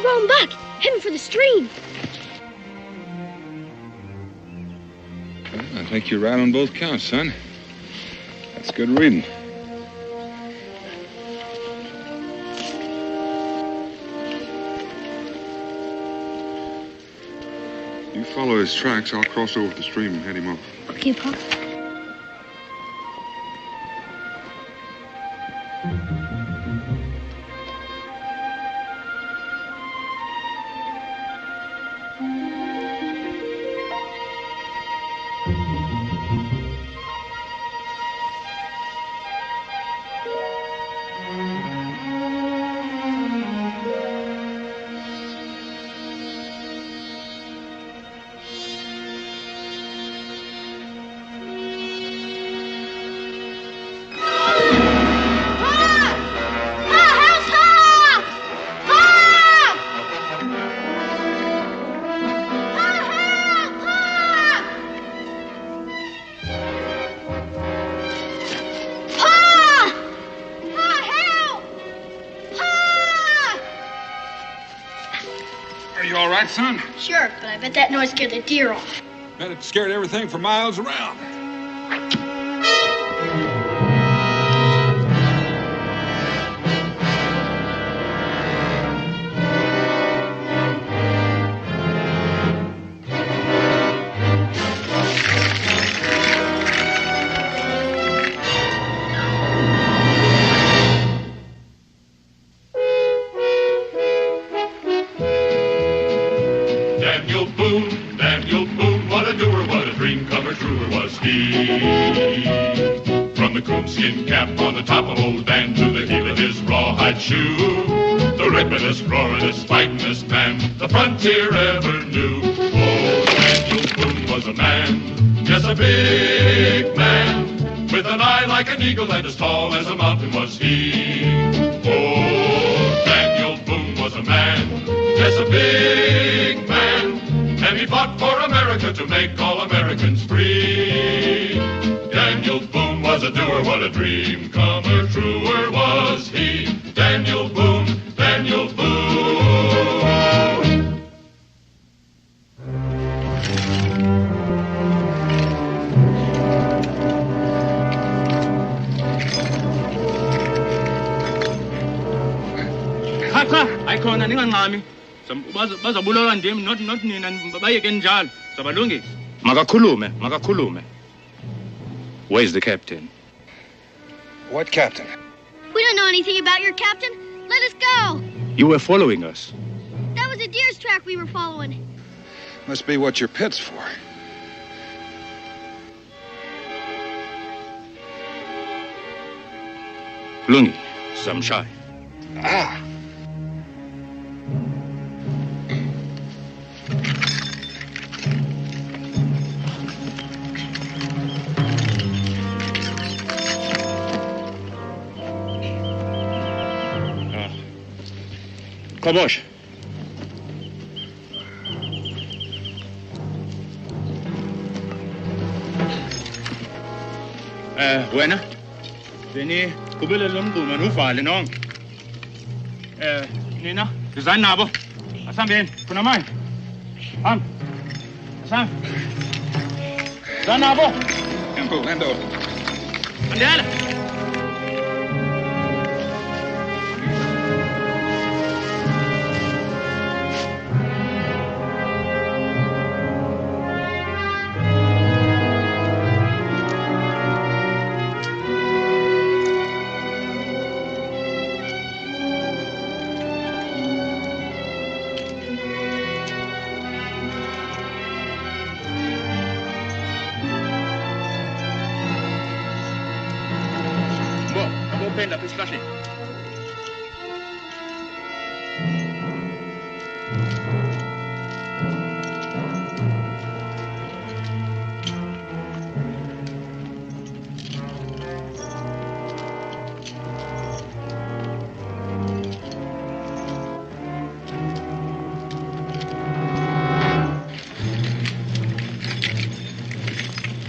full-grown buck, heading for the stream. Well, I think you're right on both counts, son. That's good reading. You follow his tracks. I'll cross over the stream and head him off. Okay, Pop. Son? Sure, but I bet that noise scared the deer off. Bet it scared everything for miles around. Daniel Boone, what a doer, what a dream comer, truer was he. From the coonskin cap on the top of old Dan to the heel of his rawhide shoe, the rippin'est, roaring'est, fighting'est man the frontier ever knew. Oh, Daniel Boone was a man, yes, a big man, with an eye like an eagle and as tall as a mountain was he. Oh, Daniel Boone was a man, yes, a big man, and he fought for America to make all Americans free. Daniel Boone was a doer, what a dream comer, truer was he. Daniel Boone, Daniel Boone. Kaka, aykhona ningancami. Bazabulawa ndim not nina bayeke njalo. Sabalungisa. Makakhulume. Where's the captain? What captain? We don't know anything about your captain. Let us go. You were following us. That was a deer's track we were following. Must be what your pit's for. Lungi, some shy. Ah. Kobosh. Wena. Veni, kubele lomgquma nuvale nonke. Nina, dizani nabo. Asambeni, khona manje. Hamba. Asamba. Dizani nabo. Hand over. Andela. Lapis flashy.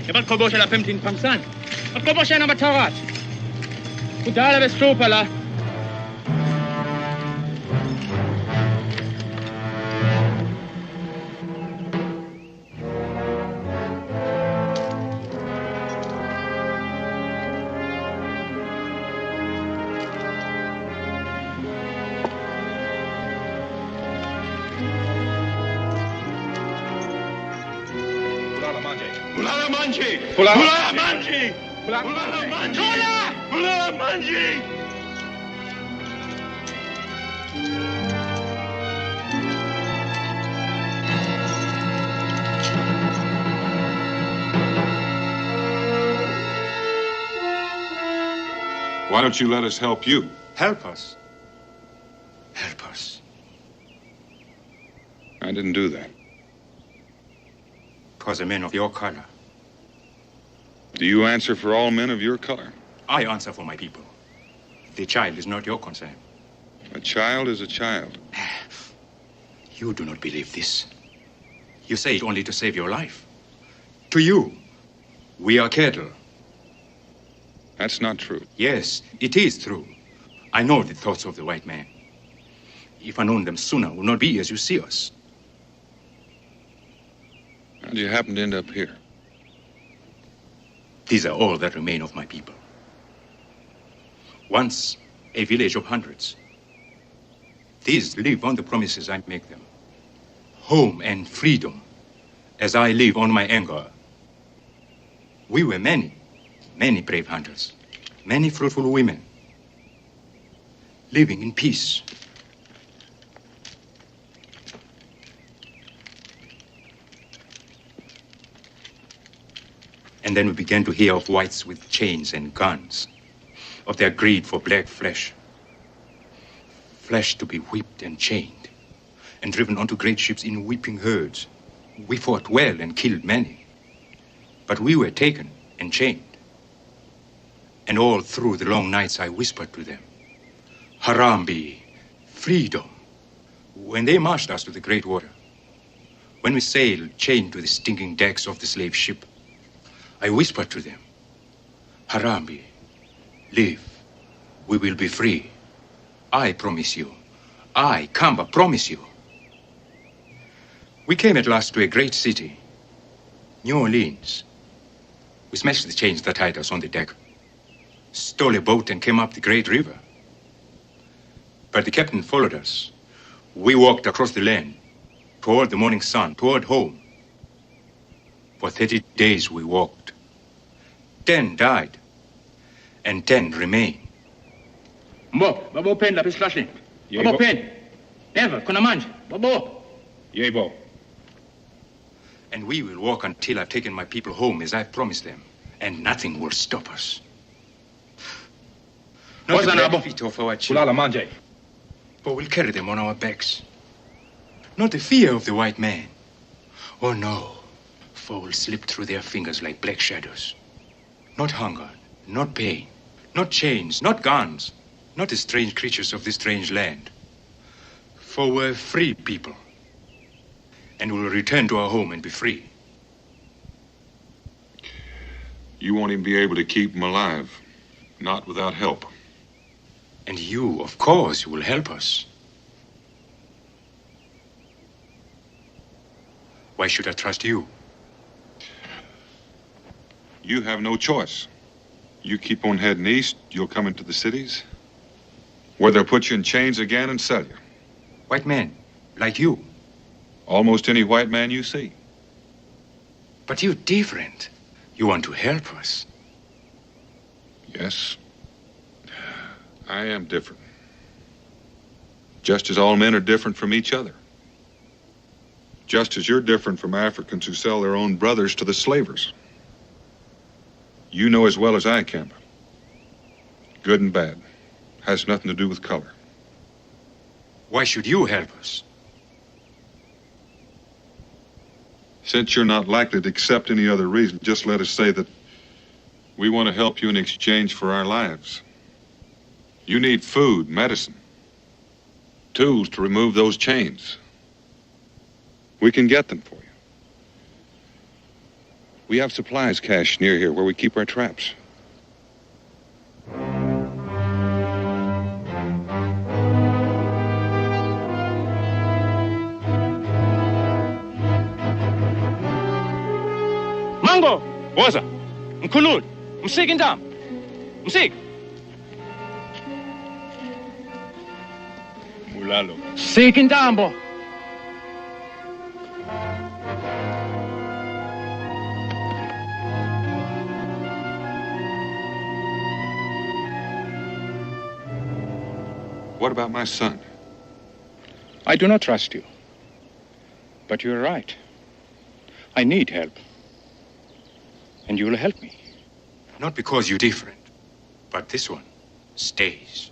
Ibat kobosha la 15 pamsan. At kobosha na matarat. Kudala bestrupala. Fulala Manje. Fulala Manje. Fulala Manje. Fulala Manje. Fulala Manje. Why don't you let us help you? Help us. Help us. I didn't do that. 'Twas a man of your color. Do you answer for all men of your color? I answer for my people. The child is not your concern. A child is a child. You do not believe this. You say it only to save your life. To you, we are cattle. That's not true. Yes, it is true. I know the thoughts of the white man. If I known them sooner, would not be as you see us. How'd you happen to end up here? These are all that remain of my people. Once a village of hundreds. These live on the promises I make them. Home and freedom, as I live on my anger. We were many brave hunters, many fruitful women, living in peace. And then we began to hear of whites with chains and guns, of their greed for black flesh. Flesh to be whipped and chained, and driven onto great ships in weeping herds. We fought well and killed many, but we were taken and chained. And all through the long nights I whispered to them, Harambe, freedom. When they marched us to the great water, when we sailed chained to the stinking decks of the slave ship, I whispered to them, Harambe, live, we will be free. I promise you. I, Kamba, promise you. We came at last to a great city, New Orleans. We smashed the chains that tied us on the deck, stole a boat and came up the great river. But the captain followed us. We walked across the land, toward the morning sun, toward home. For 30 days we walked. 10 died, and 10 remain. Mbo, babo pen la pislashling. Babo pen. Never, kuna manje. Babo. Yebo. And we will walk until I've taken my people home as I've promised them, and nothing will stop us. Not the bare feet of our children, Fulala Manje. but we'll carry them on our backs. Not the fear of the white man. Oh no, for we'll slip through their fingers like black shadows. Not hunger, not pain, not chains, not guns, not the strange creatures of this strange land. For we're free people, and we'll return to our home and be free. You won't even be able to keep them alive. Not without help. And you, of course, will help us. Why should I trust you? You have no choice. You keep on heading east, you'll come into the cities, where they'll put you in chains again and sell you. White men, like you. Almost any white man you see. But you're different. You want to help us. Yes, I am different. Just as all men are different from each other. Just as you're different from Africans who sell their own brothers to the slavers. You know as well as I can. Good and bad. Has nothing to do with color. Why should you help us? Since you're not likely to accept any other reason, just let us say that we want to help you in exchange for our lives. You need food, medicine, tools to remove those chains. We can get them for you. We have supplies cached near here where we keep our traps. Mango, woza, mkhululi, msiki intamo, msiki. Mulalo. Siki intambo. what about my son? I do not trust you. But you're right. I need help. And you will help me. Not because you're different, but this one stays.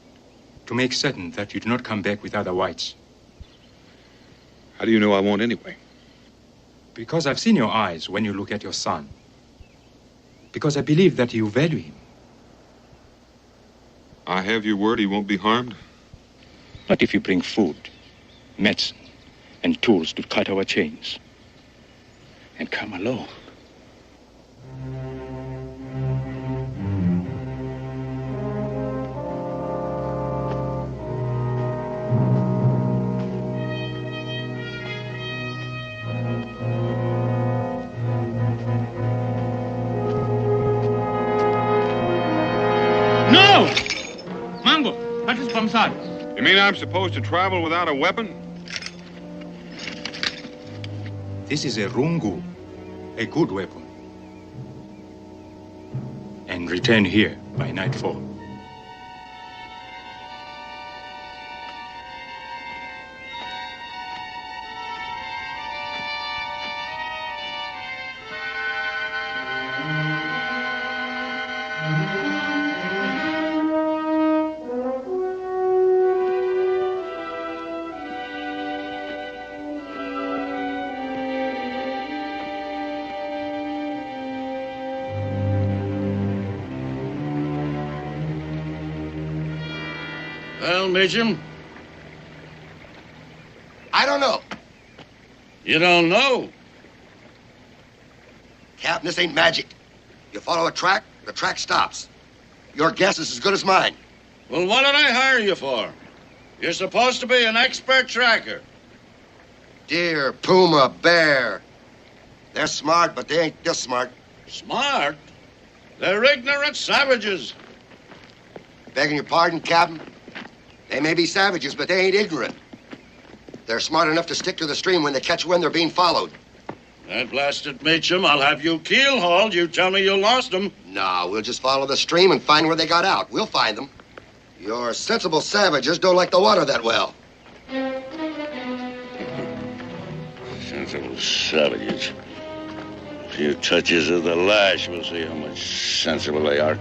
To make certain that you do not come back with other whites. How do you know I won't anyway? Because I've seen your eyes when you look at your son. Because I believe that you value him. I have your word he won't be harmed? Not if you bring food, medicine, and tools to cut our chains. And come alone. No! Mingo, that is from side. You mean I'm supposed to travel without a weapon? This is a rungu, a good weapon. And return here by nightfall. Well, Mitchum? I don't know. You don't know? Captain, this ain't magic. You follow a track, the track stops. Your guess is as good as mine. Well, what did I hire you for? You're supposed to be an expert tracker. Deer, puma, bear. They're smart, but they ain't this smart. Smart? They're ignorant savages. Begging your pardon, Captain? They may be savages, but they ain't ignorant. They're smart enough to stick to the stream when they catch wind they're being followed. That blasted Mitchum, I'll have you keel-hauled. You tell me you lost them. No, we'll just follow the stream and find where they got out. We'll find them. Your sensible savages don't like the water that well. Sensible savages. A few touches of the lash, we'll see how much sensible they are.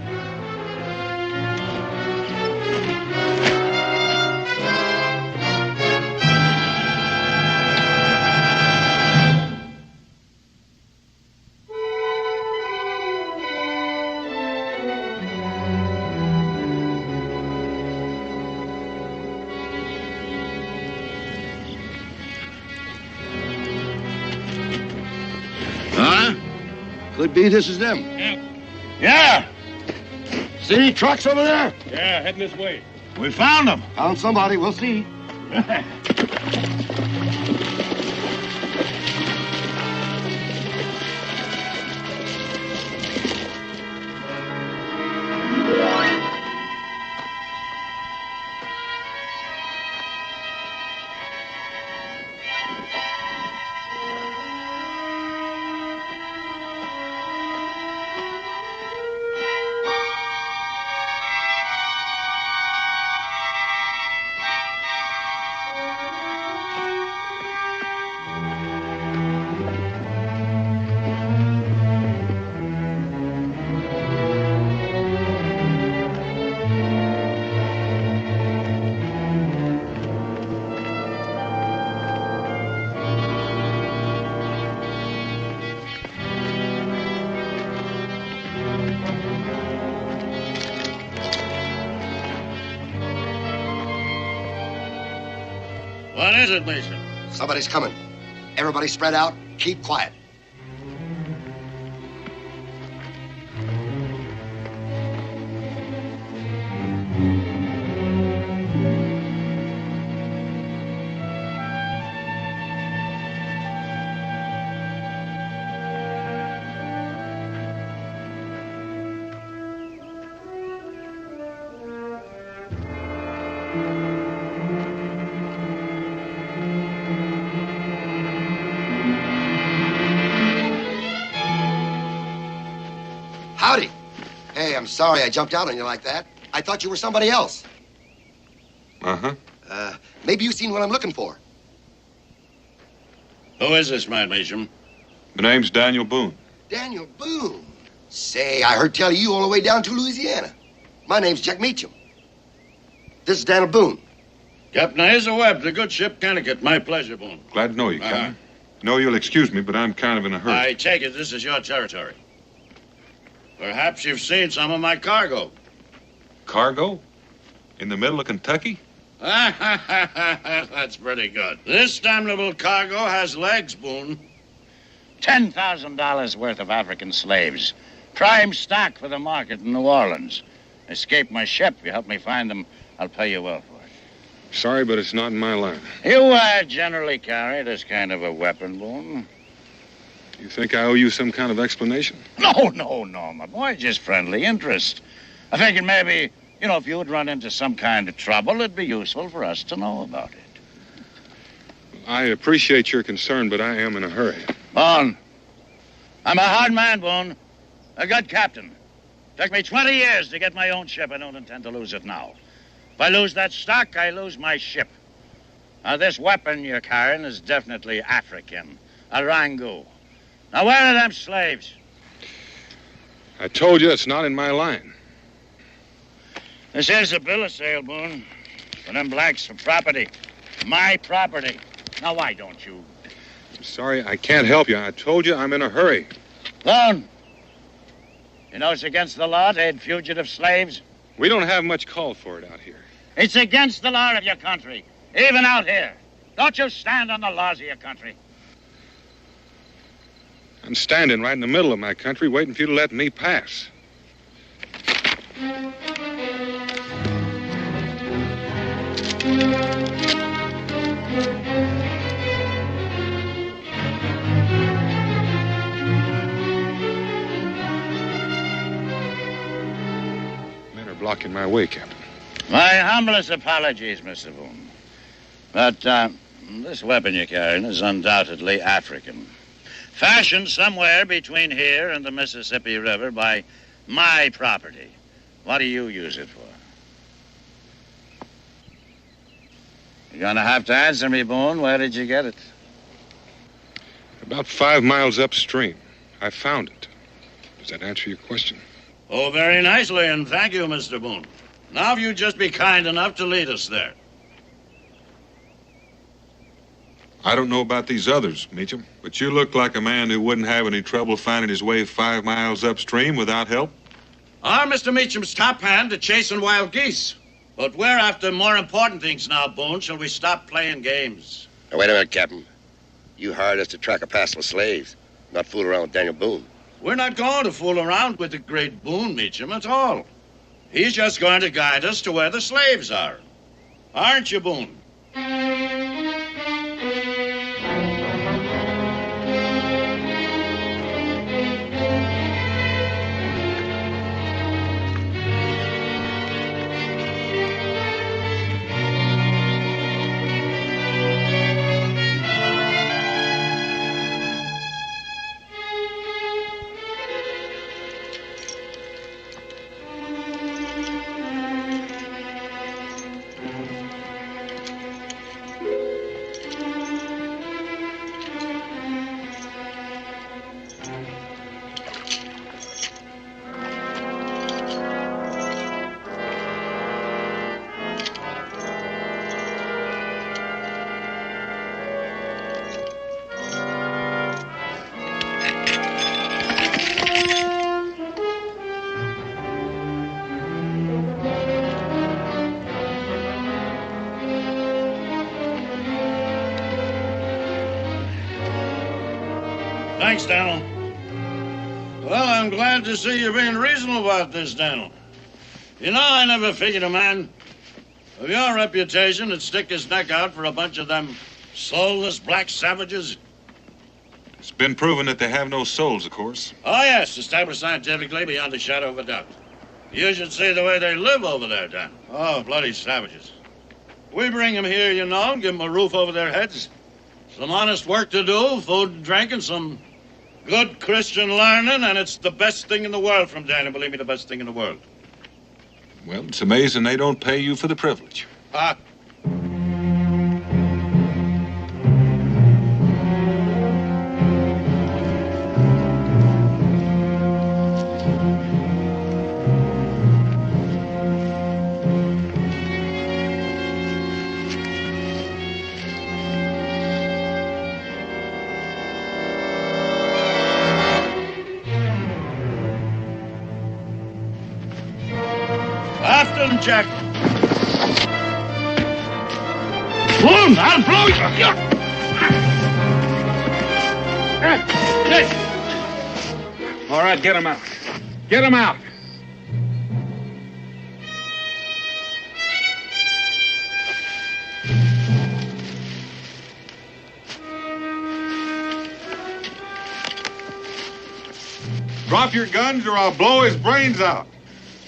Could be this is them. Yeah! See any trucks over there? Yeah, heading this way. We found them. Found somebody. We'll see. What is it, Mason? Somebody's coming. Everybody spread out. Keep quiet. Howdy. Hey, I'm sorry I jumped out on you like that. I thought you were somebody else. Uh-huh. Maybe you've seen what I'm looking for. Who is this man, Meacham? My name's Daniel Boone. Daniel Boone. Say, I heard tell of you all the way down to Louisiana. My name's Jack Meacham. This is Daniel Boone. Captain Hazel Webb, the good ship Connecticut. My pleasure, Boone. Glad to know you, Captain. No, you'll excuse me, but I'm kind of in a hurry. I take it this is your territory. Perhaps you've seen some of my cargo. Cargo? In the middle of Kentucky? That's pretty good. This damnable cargo has legs, Boone. $10,000 worth of African slaves. Prime stock for the market in New Orleans. Escaped my ship. You help me find them, I'll pay you well for it. Sorry, but it's not in my line. You generally carry this kind of a weapon, Boone? You think I owe you some kind of explanation? No, my boy. Just friendly interest. I figured maybe, if you would run into some kind of trouble, it'd be useful for us to know about it. I appreciate your concern, but I am in a hurry. Boone, I'm a hard man, Boone. A good captain. Took me 20 years to get my own ship. I don't intend to lose it now. If I lose that stock, I lose my ship. Now, this weapon you're carrying is definitely African. A rango. Now, where are them slaves? I told you it's not in my line. This here's a bill of sale, Boone. For them blacks for property. My property. Now, why don't you? I'm sorry, I can't help you. I told you I'm in a hurry. Boone, you know it's against the law to aid fugitive slaves? We don't have much call for it out here. It's against the law of your country, even out here. Don't you stand on the laws of your country. I'm standing right in the middle of my country waiting for you to let me pass. Men are blocking my way, Captain. My humblest apologies, Mr. Boone. But this weapon you're carrying is undoubtedly African. Fashioned somewhere between here and the Mississippi River by my property. What do you use it for? You're gonna have to answer me, Boone. Where did you get it? About 5 miles upstream. I found it. Does that answer your question? Oh, very nicely, and thank you, Mr. Boone. Now, if you'd just be kind enough to lead us there. I don't know about these others, Meacham, but you look like a man who wouldn't have any trouble finding his way 5 miles upstream without help. I'm Mr. Meacham's top hand at chasing wild geese. But we're after more important things now, Boone. Shall we stop playing games? Now, wait a minute, Captain. You hired us to track a passel of slaves, not fool around with Daniel Boone. We're not going to fool around with the great Boone, Meacham, at all. He's just going to guide us to where the slaves are. Aren't you, Boone? Thanks, Daniel. Well, I'm glad to see you're being reasonable about this, Daniel. You know, I never figured a man of your reputation would stick his neck out for a bunch of them soulless black savages. It's been proven that they have no souls, of course. Oh, yes, established scientifically beyond a shadow of a doubt. You should see the way they live over there, Dan. Oh, bloody savages. We bring them here, you know, give them a roof over their heads, some honest work to do, food and drink, and some good Christian learning, and it's the best thing in the world from Daniel. Believe me, the best thing in the world. Well, it's amazing they don't pay you for the privilege. Ah, gun check. Boone, I'll blow you. All right, get him out. Get him out. Drop your guns or I'll blow his brains out.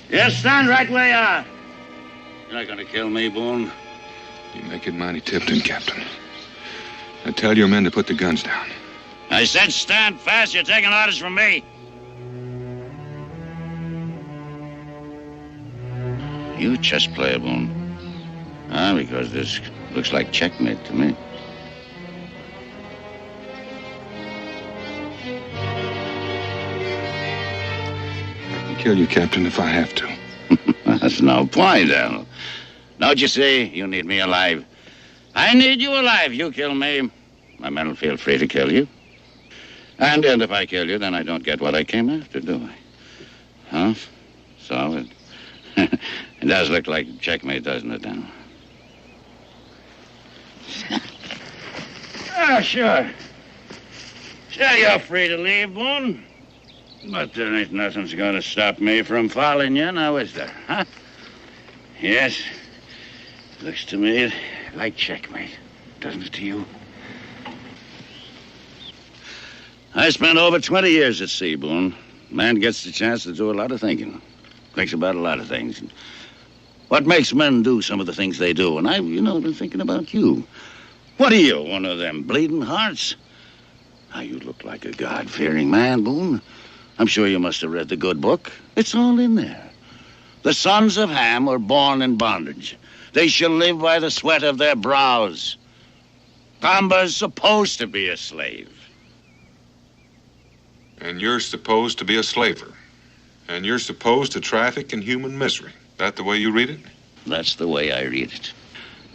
Yes, stand right where you are. You're not gonna kill me, Boone. You make it mighty tempting, Captain. Now tell your men to put the guns down. I said stand fast. You're taking orders from me. You chess player, Boone. Because this looks like checkmate to me. Kill you, Captain, if I have to. That's no point, Daniel. Don't you see? You need me alive. I need you alive. You kill me, my men will feel free to kill you. And if I kill you, then I don't get what I came after, do I? Huh? So it does look like checkmate, doesn't it, Daniel? Sure. Sure, you're free to leave, Boone. But there ain't nothing's gonna stop me from following you, now is there, huh? Yes. Looks to me like checkmate, doesn't it to you? I spent over 20 years at sea, Boone. Man gets the chance to do a lot of thinking. Thinks about a lot of things. What makes men do some of the things they do? And I've, been thinking about you. What are you, one of them bleeding hearts? Now, you look like a God-fearing man, Boone. I'm sure you must have read the good book. It's all in there. The sons of Ham were born in bondage. They shall live by the sweat of their brows. Comba's supposed to be a slave. And you're supposed to be a slaver. And you're supposed to traffic in human misery. That the way you read it? That's the way I read it.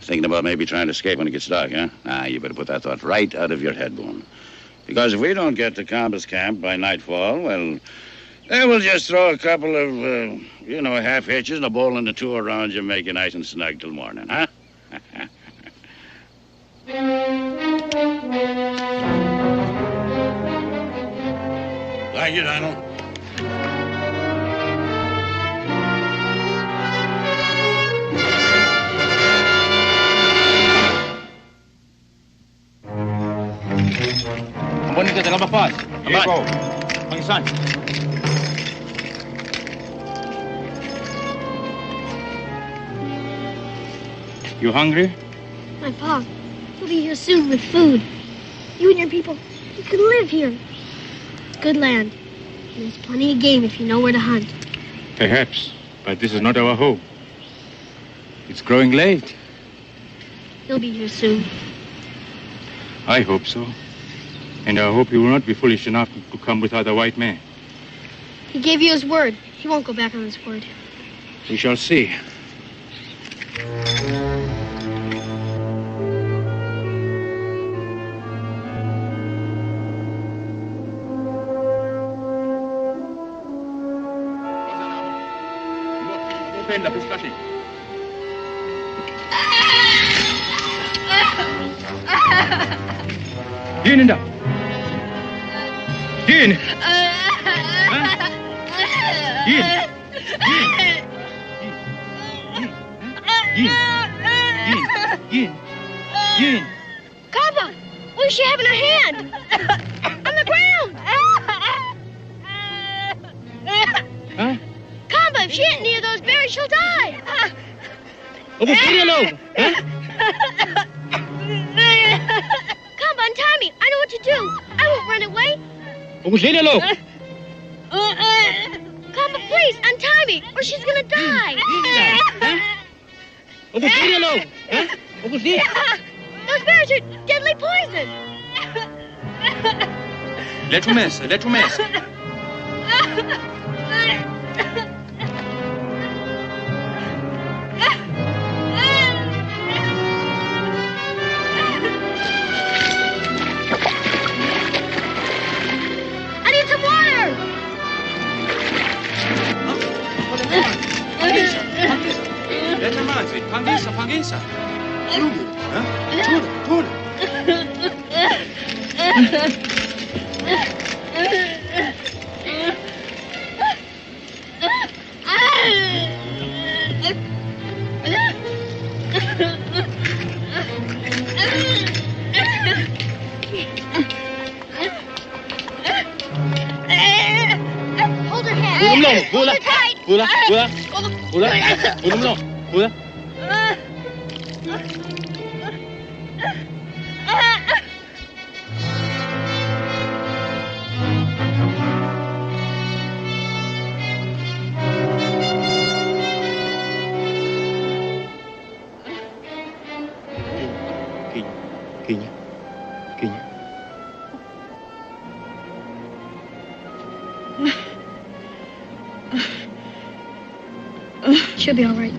Thinking about maybe trying to escape when it gets dark, huh? You better put that thought right out of your head, Boone. Because if we don't get to Comba's camp by nightfall, well, they will just throw a couple of, half hitches and a bowl and a two around you and make you nice and snug till morning, huh? Thank you, Daniel. Bonita de la Paz. Diego. Pangsan. You hungry? My pa, he'll be here soon with food. You and your people, you can live here. It's good land. And there's plenty of game if you know where to hunt. Perhaps, but this is not our home. It's growing late. He'll be here soon. I hope so. And I hope he will not be foolish enough to come with other white men. He gave you his word. He won't go back on his word. We shall see. Linda. Yin. Yin. Yin. Kaba, what is she having in her hand? On the ground. Huh? Kaba, if she ain't near those berries, she'll die. Kaba, untie me. I know what to do. I won't run away. Kaba, please, untie me, or she's gonna die. Those berries are deadly poison. Let you mess. I need some water. Pangisa. Hold her head. Hold her tight. She'll be all right.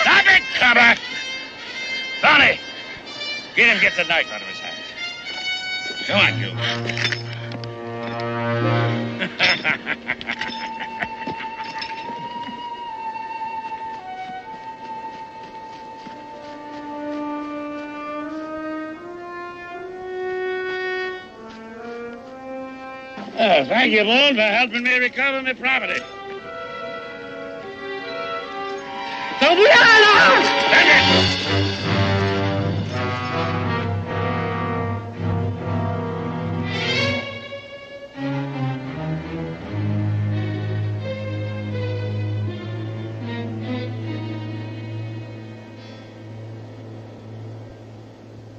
Stop it, Cobber! Tony, get him, get the knife out of his hand. Come on, you. Oh, thank you, Boone, for helping me recover my property.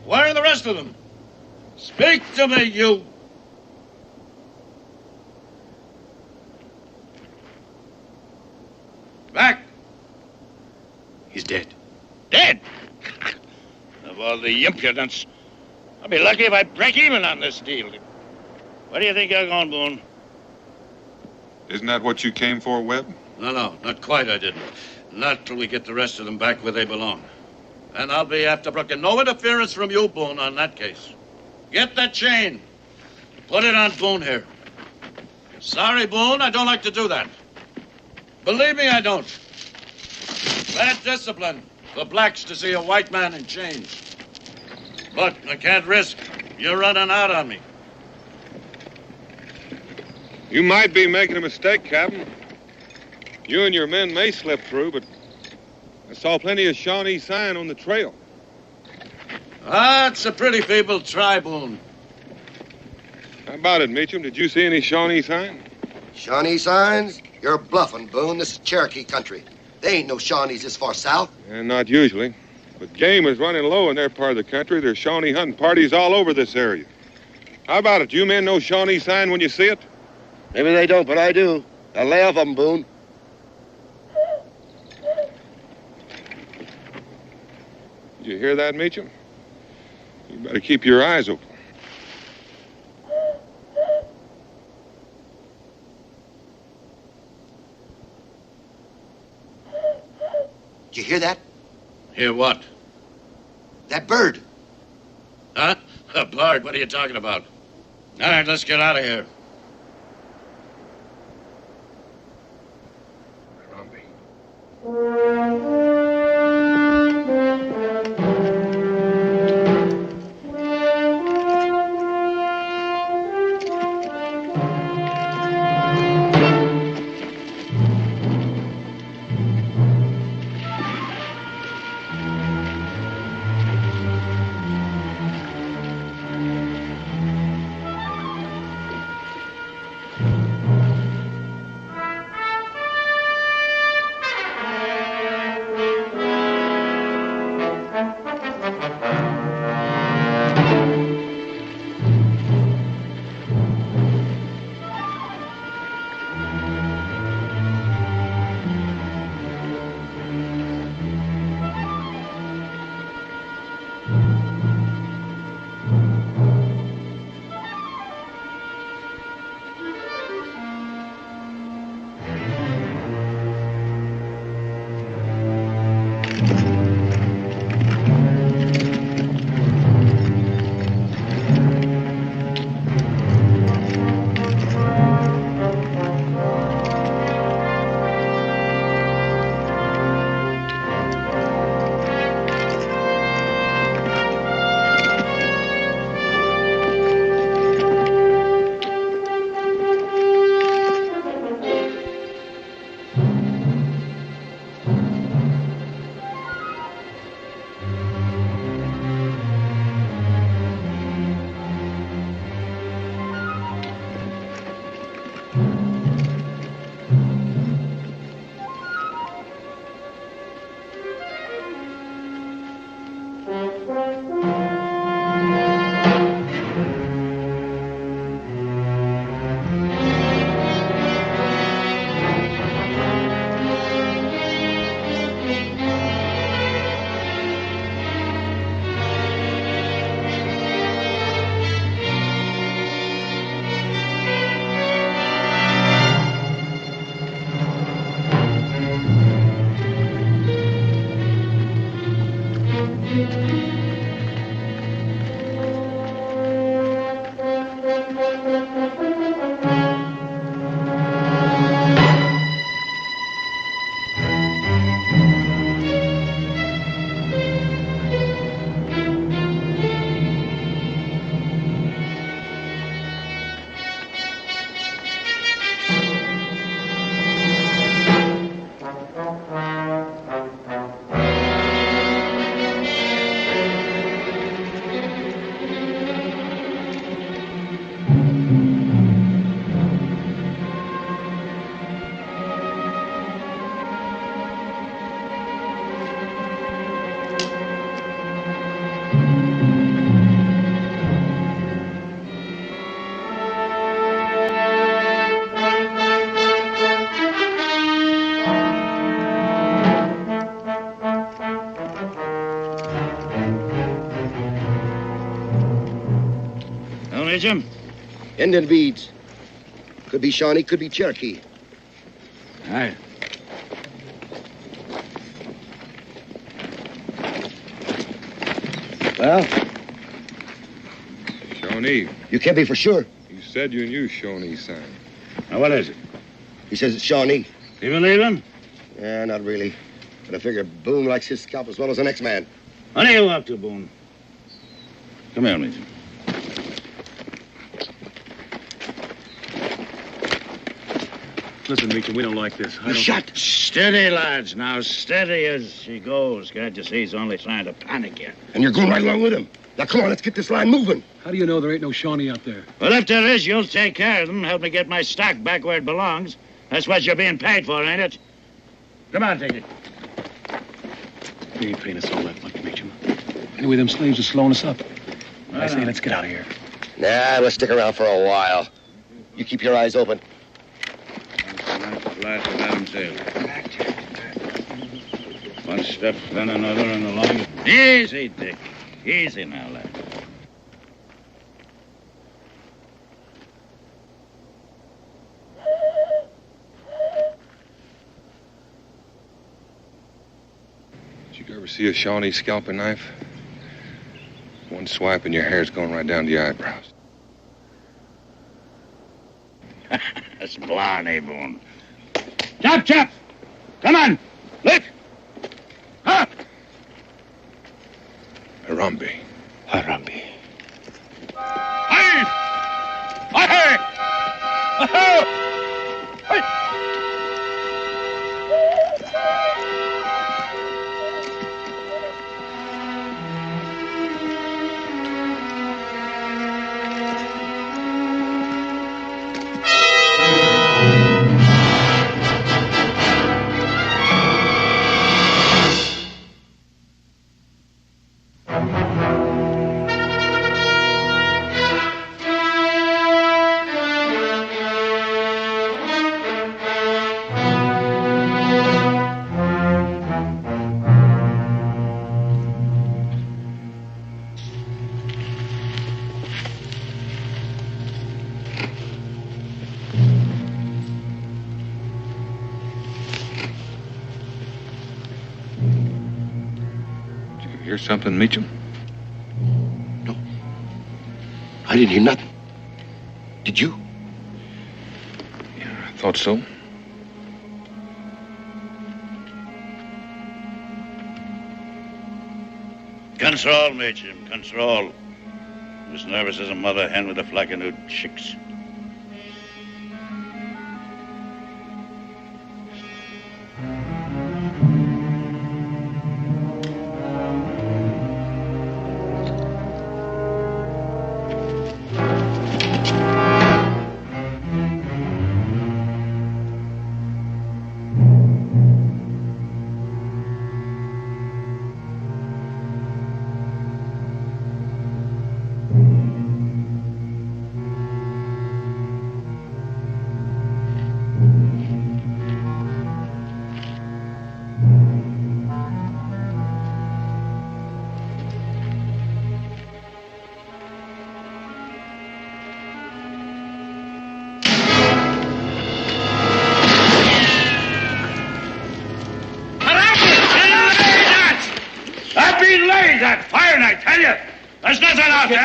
Where are the rest of them? Speak to me, you. Back. He's dead. Dead? Of all the impudence. I'll be lucky if I break even on this deal. Where do you think you're going, Boone? Isn't that what you came for, Webb? No, not quite, I didn't. Not till we get the rest of them back where they belong. And I'll be after Brooke. No interference from you, Boone, on that case. Get that chain. Put it on Boone here. Sorry, Boone, I don't like to do that. Believe me, I don't. Bad discipline for blacks to see a white man in chains. But I can't risk you running out on me. You might be making a mistake, Captain. You and your men may slip through, but I saw plenty of Shawnee sign on the trail. That's a pretty feeble try, Boone. How about it, Meacham? Did you see any Shawnee sign? Shawnee signs? You're bluffing, Boone. This is Cherokee country. They ain't no Shawnees this far south. Not usually. But game is running low in their part of the country. There's Shawnee hunting parties all over this area. How about it? You men know Shawnee sign when you see it? Maybe they don't, but I do. Now lay off of them, Boone. Did you hear that, Meacham? You better keep your eyes open. Did you hear that? Hear what? That bird. Huh? A bird? What are you talking about? All right, let's get out of here. Mitchum? Indian beads. Could be Shawnee, could be Cherokee. All right. Well, Shawnee. you can't be for sure. You said you knew Shawnee sign. Now, what is it? He says it's Shawnee. You believe him? Yeah, not really. But I figure Boone likes his scalp as well as the next man. What are you up to, Boone? Come here, Mitchum. Listen, Meacham, we don't like this. Shut! Steady, lads. Now, steady as she goes. Can't you see he's only trying to panic you? And you're going right along with him. Now, come on, let's get this line moving. How do you know there ain't no Shawnee out there? Well, if there is, you'll take care of them. Help me get my stock back where it belongs. That's what you're being paid for, ain't it? Come on, take it. You ain't paying us all that money, Meacham. Anyway, them slaves are slowing us up. I say let's get out of here. Nah, let's stick around for a while. You keep your eyes open. Flash of Adam's ale. One step, then another, and along. Easy, Dick. Easy now, lad. Did you ever see a Shawnee scalping knife? One swipe and your hair's going right down to your eyebrows. That's Blarney, Boone. Chop, chop! Come on! Look! Up! Harambe. Harambe. Hey! Hey! Hey! Hear something, Meacham? No. I didn't hear nothing. Did you? Yeah, I thought so. Control, Mitchum, control. I'm as nervous as a mother hen with a flock of new chicks. There's nothing out there.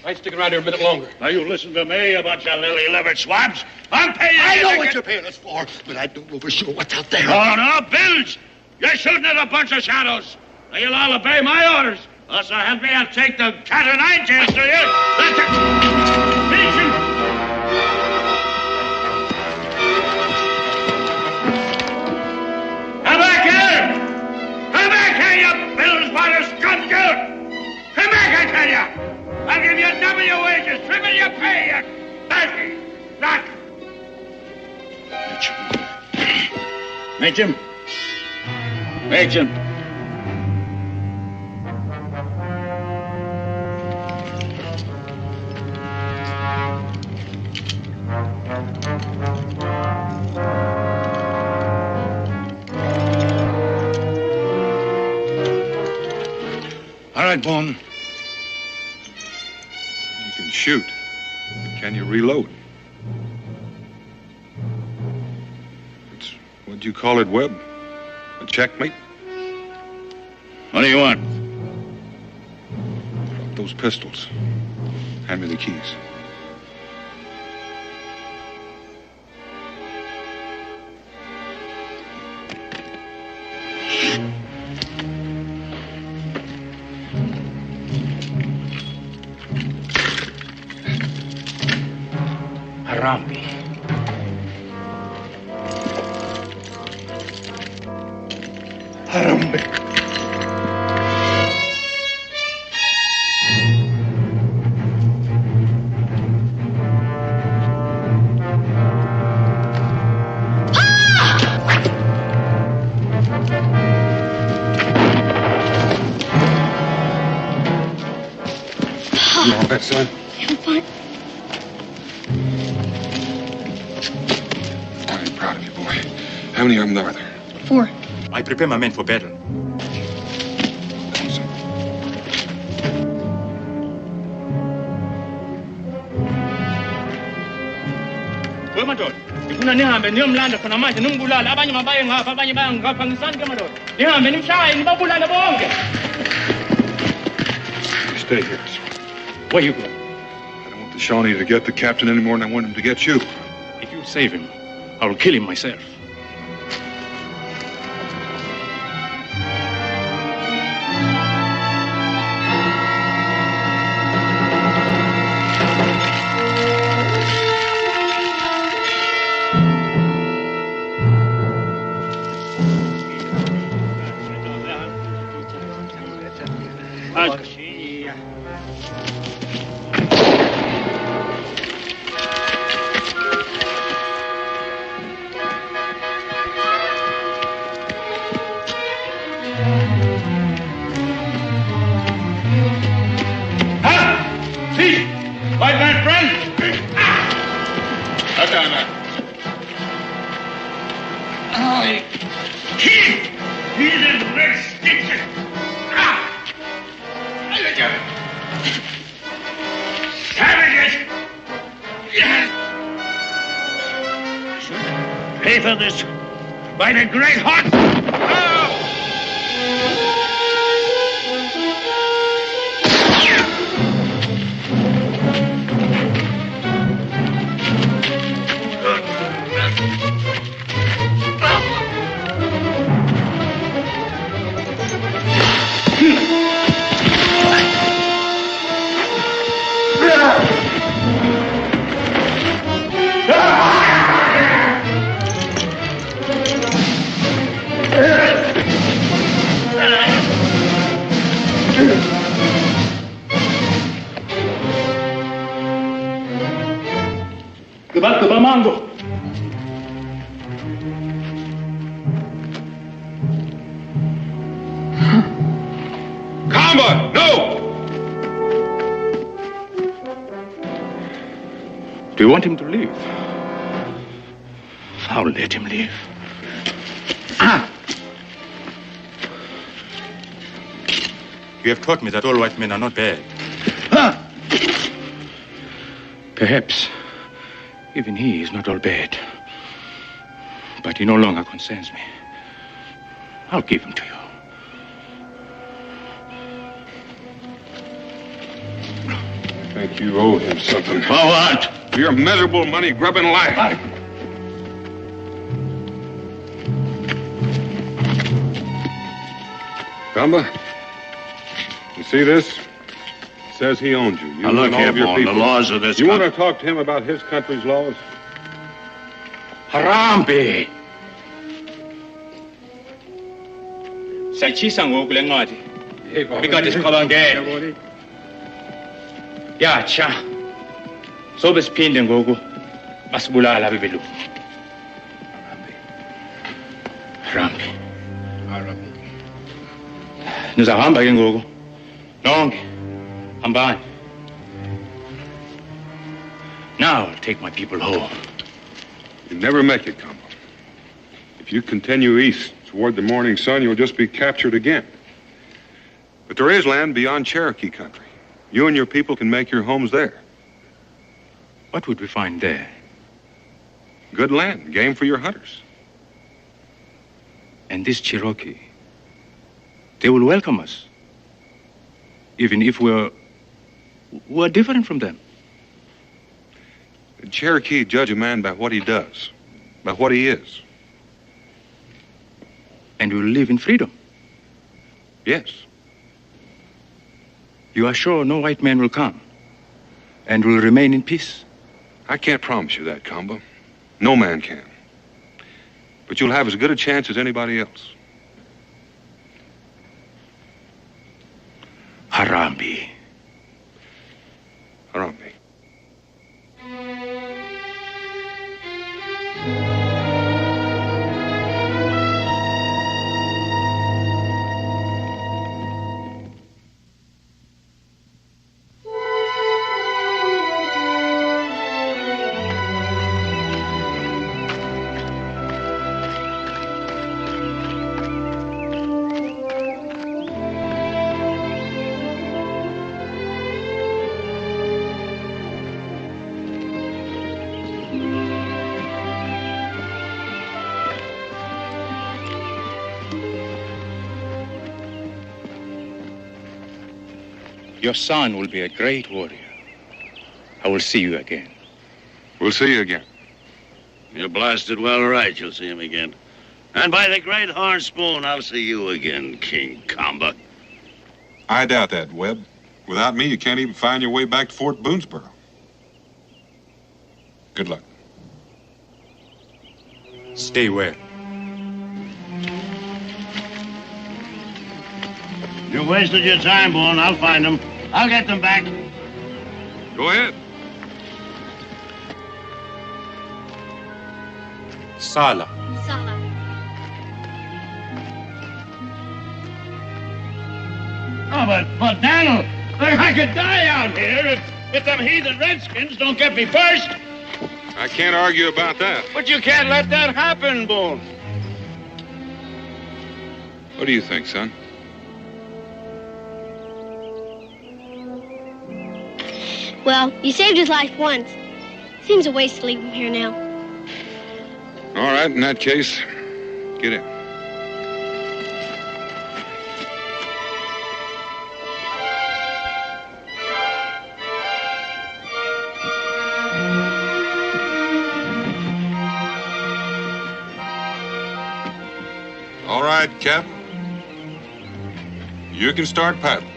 I ain't sticking around here a minute longer. Now, you listen to me, you bunch of lily-livered swabs. I'm paying you. I know what you're paying us for, but I don't know for sure what's out there. Oh, no, bills. You're shooting at a bunch of shadows. Now, you'll all obey my orders. Also, help me, I'll take the cat o' nine tails to you. That's it. Finish him. Come back here. Come back here, you bills by the skunk. Come back, I tell you! I'll give you double your wages, triple your pay, you dirty rat! Mitchum. Mitchum. All right, Boone. shoot. But can you reload? What'd you call it, Webb? A checkmate? What do you want? Drop those pistols. Hand me the keys. Harambe. Harambe. You all right, son? I'm fine. I'm proud of you, boy. How many of them are there? 4. I prepare my men for battle. We madoda, ngifuna nihambe niyomlanda khona manje nimbulala abanye mabaye ngapha abanye baya ngapha ngisani ke madoda. Nihambe nimshaye nibabulale bonke. Stay here. Where you going? I don't want the Shawnee to get the captain anymore, and I want him to get you. If you save him, I will kill him myself. Pay for this by the great heart. Kebal mango. Combat! No! Do you want him to leave? I'll let him leave. You have taught me that all white men are not bad. Perhaps even he is not all bad. But he no longer concerns me. I'll give him to you. I think you owe him something. For what? For your miserable, money-grubbing life. Gamba, you see this? It says he owns you. Now look here, Boone, the laws of this You want to talk to him about his country's laws? Harambe! Saychisa ngoku le ncwadi. Bikade siqabangele. Yatsha. Sobe siphinde ngoku basibulala abebelungu. Harambe. Nizahamba ke ngoku. Nonke. Hambani. Now I'll take my people home. You never make it, Gamba. If you continue east toward the morning sun, you'll just be captured again. But there is land beyond Cherokee country. You and your people can make your homes there. What would we find there? Good land, game for your hunters. And this Cherokee, they will welcome us, even if we're different from them. The Cherokee judge a man by what he does, by what he is. And we'll live in freedom. Yes. You are sure no white man will come and will remain in peace? I can't promise you that, Combo. No man can. But you'll have as good a chance as anybody else. Harambe. Harambe. Your son will be a great warrior. I will see you again. We'll see you again. You're blasted well right, you'll see him again. And by the great horn spoon, I'll see you again, King Comba. I doubt that, Webb. Without me, you can't even find your way back to Fort Boonesboro. Good luck. Stay where? You wasted your time, Boone. I'll find them. I'll get them back. Go ahead. Sala. Sala. Oh, but Daniel, I could die out here if them heathen redskins don't get me first. I can't argue about that. But you can't let that happen, Boone. What do you think, son? Well, you saved his life once. Seems a waste to leave him here now. All right, in that case, get in. All right, Captain. You can start paddling.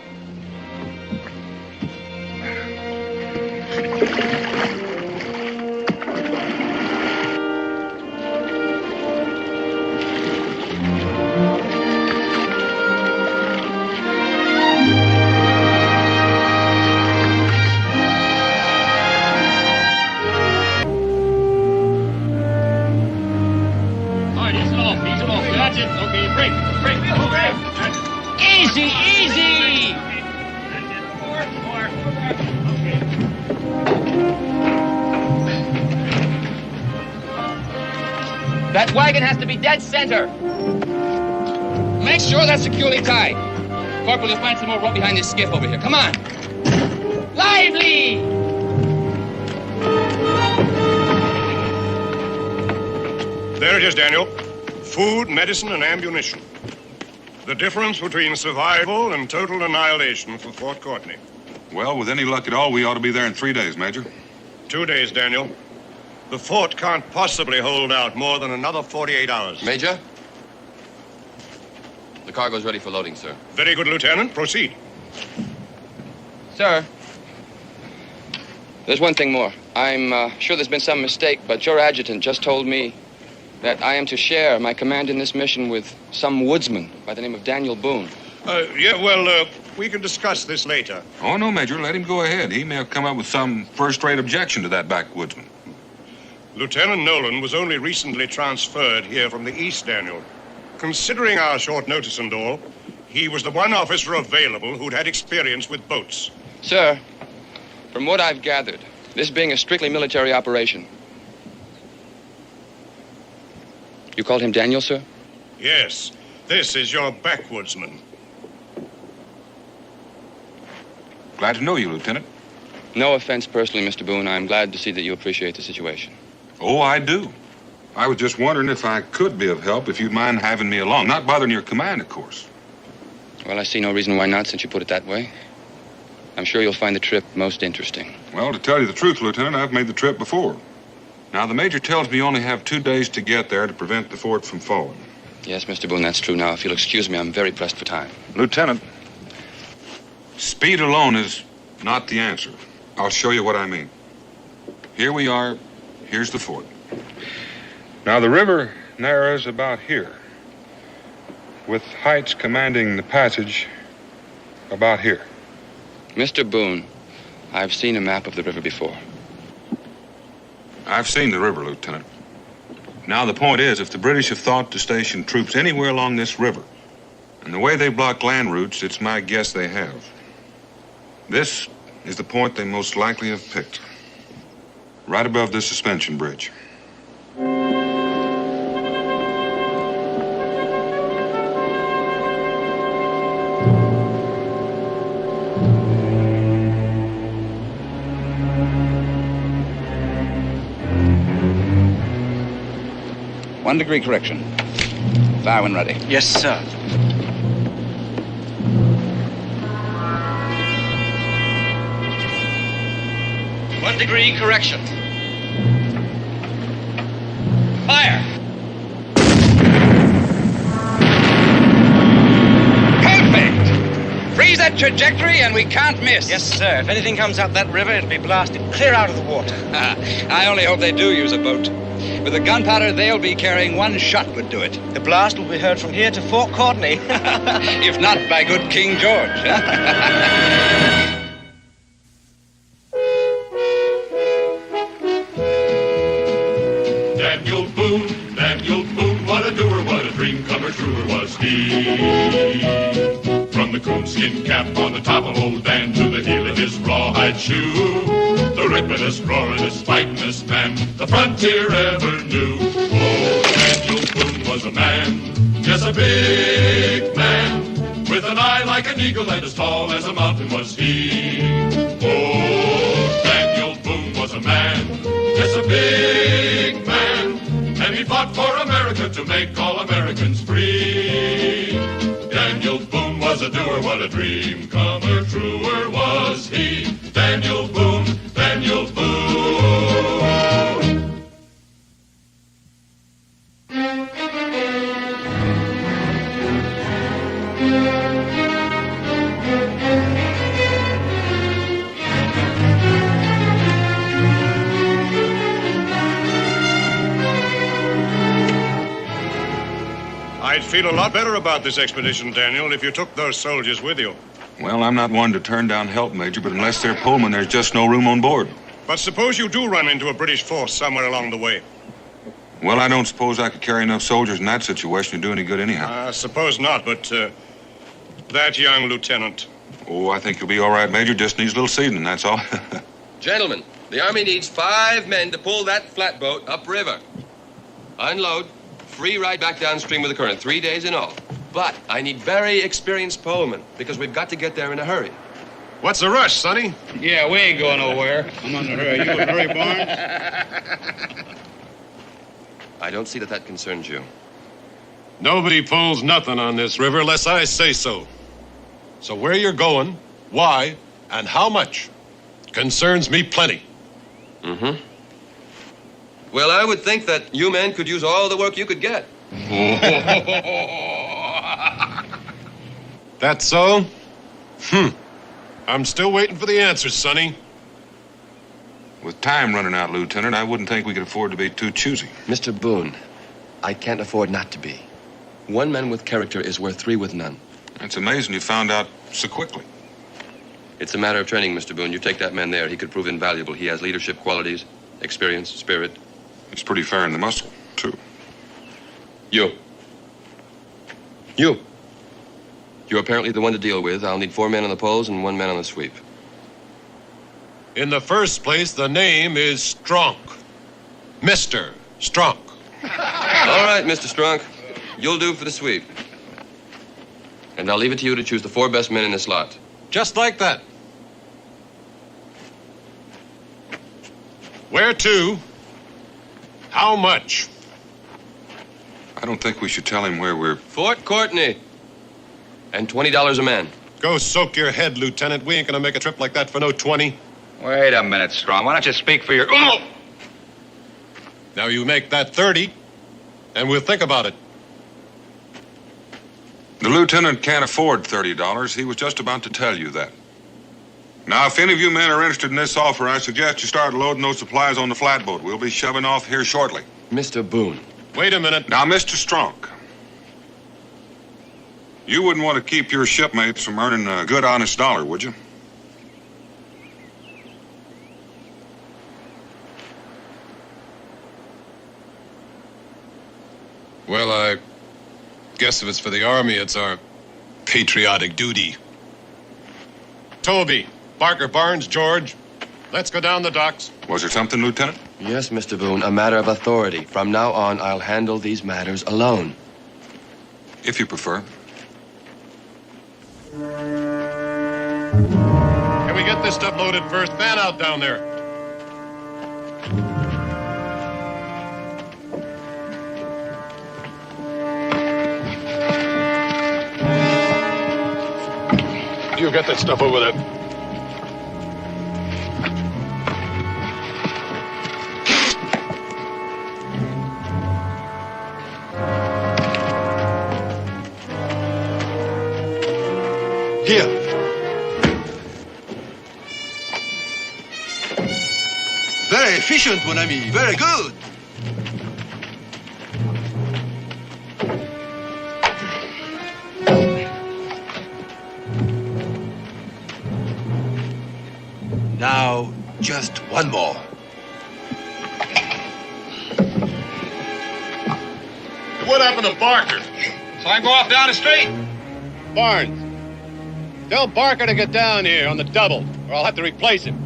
Easy! That wagon has to be dead center. Make sure that's securely tied. Corporal, you'll find some more rope behind this skiff over here. Come on. Lively! There it is, Daniel. Food, medicine, and ammunition. The difference between survival and total annihilation for Fort Courtney. Well, with any luck at all, we ought to be there in 3 days, Major. 2 days, Daniel. The fort can't possibly hold out more than another 48 hours. Major? The cargo's ready for loading, sir. Very good, Lieutenant. Proceed. Sir, there's one thing more. I'm sure there's been some mistake, but your adjutant just told me that I am to share my command in this mission with some woodsman by the name of Daniel Boone. We can discuss this later. Oh, no, Major. Let him go ahead. He may have come up with some first-rate objection to that backwoodsman. Lieutenant Nolan was only recently transferred here from the East, Daniel. Considering our short notice and all, he was the one officer available who'd had experience with boats. Sir, from what I've gathered, this being a strictly military operation. You called him Daniel, sir? Yes. This is your backwoodsman. Glad to know you, Lieutenant. No offense personally, Mr. Boone. I'm glad to see that you appreciate the situation. Oh, I do. I was just wondering if I could be of help, if you'd mind having me along. Not bothering your command, of course. Well, I see no reason why not, since you put it that way. I'm sure you'll find the trip most interesting. Well, to tell you the truth, Lieutenant, I've made the trip before. Now, the Major tells me you only have 2 days to get there to prevent the fort from falling. Yes, Mr. Boone, that's true. Now, if you'll excuse me, I'm very pressed for time. Lieutenant, speed alone is not the answer. I'll show you what I mean. Here we are. Here's the fort. Now, the river narrows about here, with heights commanding the passage about here. Mr. Boone, I've seen a map of the river before. I've seen the river, Lieutenant. Now, the point is, if the British have thought to station troops anywhere along this river, and the way they block land routes, it's my guess they have. This is the point they most likely have picked. Right above this suspension bridge. One degree correction. Fire when ready. Yes, sir. One degree correction. Fire! Perfect! Freeze that trajectory and we can't miss. Yes, sir. If anything comes out that river, it'll be blasted clear out of the water. I only hope they do use a boat. With the gunpowder they'll be carrying, one shot would do it. The blast will be heard from here to Fort Courtney. If not, by good King George. Daniel Boone, what a doer, what a dream comer, truer was he. From the coonskin cap on the top of old Dan to the heel of his rawhide shoe, the ripperest, roaringest, fightingest man the frontier ever knew. Oh, Daniel Boone was a man, yes, a big man, with an eye like an eagle and as tall as a mountain was he. Oh, Daniel Boone was a man, yes, a big man, and he fought for America to make all Americans free. Daniel Boone was a doer, what a dream comer, truer was he. Daniel Boone, Daniel Boone. I'd feel a lot better about this expedition, Daniel, if you took those soldiers with you. Well, I'm not one to turn down help, Major, but unless they're Pullman, there's just no room on board. But suppose you do run into a British force somewhere along the way. Well, I don't suppose I could carry enough soldiers in that situation to do any good anyhow. I suppose not, but that young lieutenant. Oh, I think you'll be all right, Major. Just needs a little seasoning, that's all. Gentlemen, the Army needs 5 men to pull that flatboat upriver. Unload, free ride back downstream with the current, 3 days in all. But I need very experienced polemen, because we've got to get there in a hurry. What's the rush, Sonny? Yeah, we ain't going nowhere. I'm on the hurry. You in a hurry, Barnes? I don't see that concerns you. Nobody pulls nothing on this river unless I say so. So where you're going, why, and how much concerns me plenty. Mm-hmm. Well, I would think that you men could use all the work you could get. That's so? I'm still waiting for the answers, Sonny. With time running out, Lieutenant, I wouldn't think we could afford to be too choosy. Mr. Boone, I can't afford not to be. 1 man with character is worth 3 with none. It's amazing you found out so quickly. It's a matter of training, Mr. Boone. You take that man there, he could prove invaluable. He has leadership qualities, experience, spirit. It's pretty fair in the muscle, too. You. You're apparently the one to deal with. I'll need 4 men on the poles and 1 man on the sweep. In the first place, the name is Stronk. Mr. Stronk. All right, Mr. Stronk. You'll do for the sweep. And I'll leave it to you to choose the 4 best men in this lot. Just like that. Where to? How much? I don't think we should tell him where we're... Fort Courtney. And $20 a man. Go soak your head, Lieutenant. We ain't gonna make a trip like that for no 20. Wait a minute, Strong. Why don't you speak for your... Oh! Now you make that 30, and we'll think about it. The lieutenant can't afford $30. He was just about to tell you that. Now, if any of you men are interested in this offer, I suggest you start loading those supplies on the flatboat. We'll be shoving off here shortly. Mr. Boone. Wait a minute. Now, Mr. Strong, you wouldn't want to keep your shipmates from earning a good, honest dollar, would you? Well, I guess if it's for the Army, it's our patriotic duty. Toby, Parker, Barnes, George, let's go down the docks. Was there something, Lieutenant? Yes, Mr. Boone, a matter of authority. From now on, I'll handle these matters alone. If you prefer. Can we get this stuff loaded first? Fan out down there. You get that stuff over there. Here. Very efficient, mon ami. Very good. Now, just one more. What happened to Barker? So I go off down the street. Barnes, tell Barker to get down here on the double, or I'll have to replace him.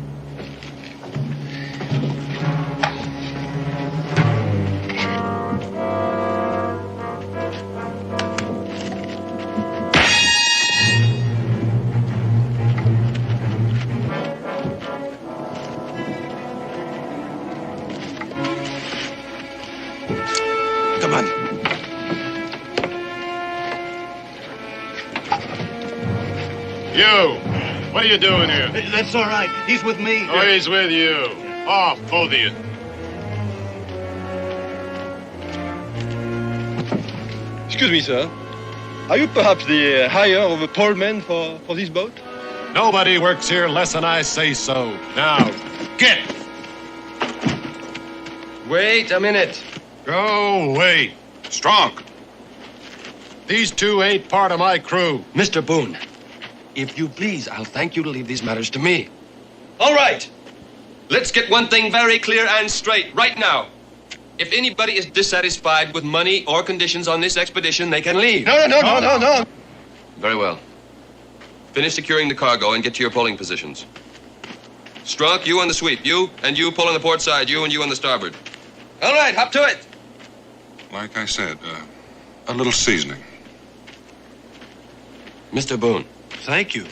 Come on. You, what are you doing here? That's all right. He's with me. Oh, he's with you. Off, both of you. Excuse me, sir. Are you perhaps the hire of a tollman for this boat? Nobody works here less than I say so. Now, get it. Wait a minute. Go away. Strong. These two ain't part of my crew. Mr. Boone, if you please, I'll thank you to leave these matters to me. All right. Let's get one thing very clear and straight right now. If anybody is dissatisfied with money or conditions on this expedition, they can leave. No. Very well. Finish securing the cargo and get to your polling positions. Strunk, you on the sweep. You and you pull on the port side. You and you on the starboard. All right, hop to it. Like I said, a little seasoning. Mr. Boone. Thank you.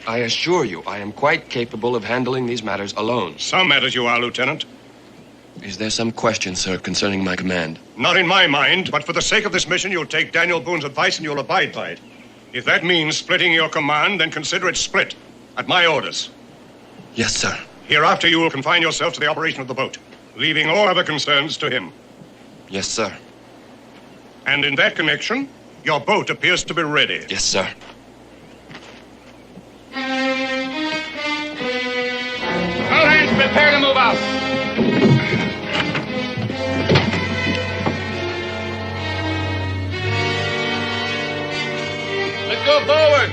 I assure you, I am quite capable of handling these matters alone. Some matters you are, Lieutenant. Is there some question, sir, concerning my command? Not in my mind, but for the sake of this mission, you'll take Daniel Boone's advice and you'll abide by it. If that means splitting your command, then consider it split, at my orders. Yes, sir. Hereafter, you will confine yourself to the operation of the boat, leaving all other concerns to him. Yes, sir. And in that connection, your boat appears to be ready. Yes, sir. All hands prepare to move out. Let's go forward.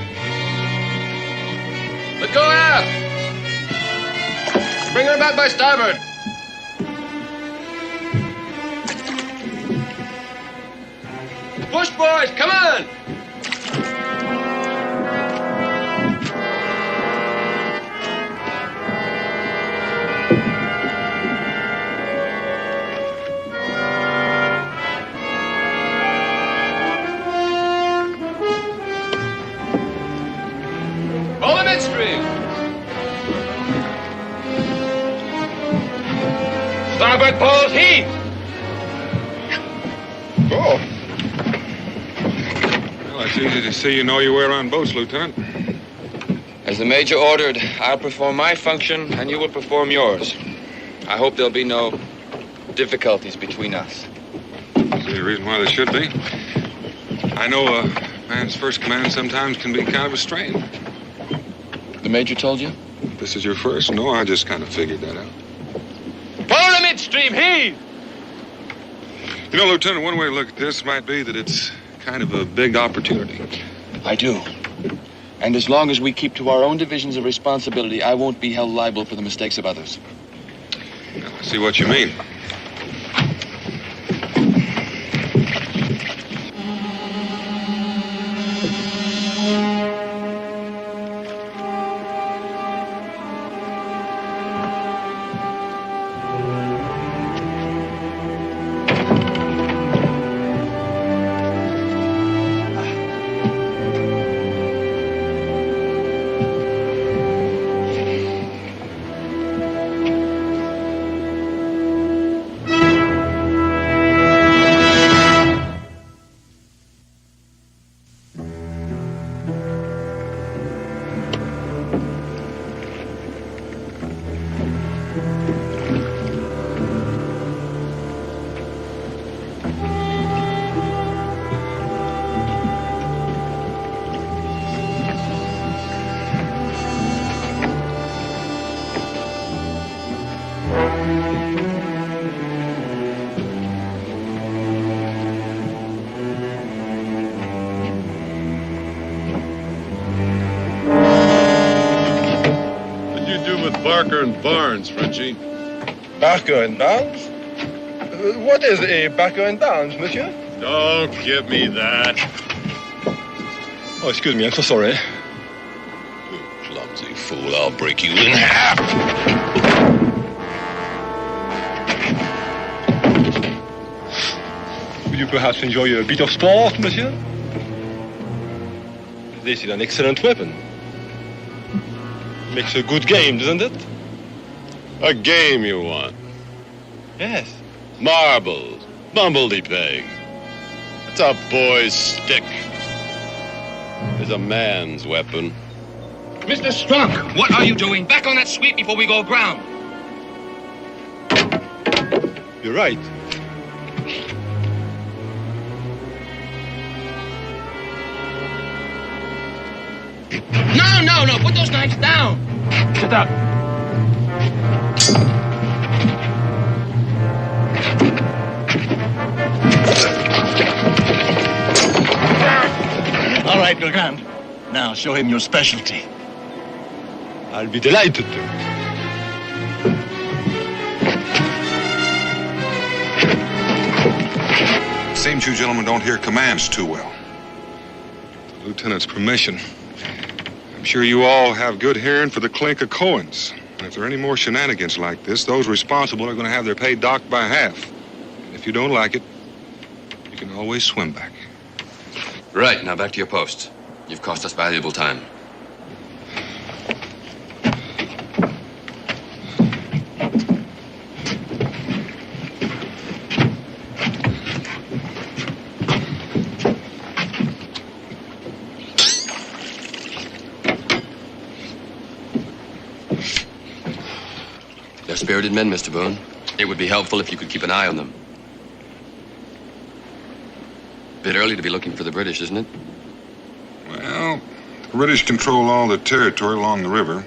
Let's go aft. Bring her back by starboard. Push, boys, come on! Pull the midstream. flagpoles, heave! Oh. Well, it's easy to see you know your way around boats, Lieutenant. As the Major ordered, I'll perform my function and you will perform yours. I hope there'll be no difficulties between us. Is there a reason why there should be? I know a man's first command sometimes can be kind of a strain. The Major told you? This is your first? No, I just kind of figured that out. Pull the midstream, heave! You know, Lieutenant, one way to look at this might be that it's kind of a big opportunity. I do. And as long as we keep to our own divisions of responsibility, I won't be held liable for the mistakes of others. I see what you mean. Parker and Barnes, Frenchie. Parker and Barnes? What is a Parker and Barnes, monsieur? Don't give me that. Oh, excuse me, I'm so sorry. You clumsy fool, I'll break you in half. Would you perhaps enjoy a bit of sport, monsieur? This is an excellent weapon. Makes a good game, doesn't it? A game you want? Yes. Marbles, bumblebee peg. It's a boy's stick. It's a man's weapon. Mr. Strunk, what are you doing? Back on that sweep before we go aground. You're right. No, put those knives down. Sit up. All right, Legrand. Now show him your specialty. I'll be delighted to. Seems you gentlemen don't hear commands too well. With the Lieutenant's permission, I'm sure you all have good hearing for the clink of coins. And if there are any more shenanigans like this, those responsible are going to have their pay docked by half. And if you don't like it, you can always swim back. Right, now back to your posts. You've cost us valuable time. They're spirited men, Mr. Boone. It would be helpful if you could keep an eye on them. Bit early to be looking for the British, isn't it? Well, the British control all the territory along the river.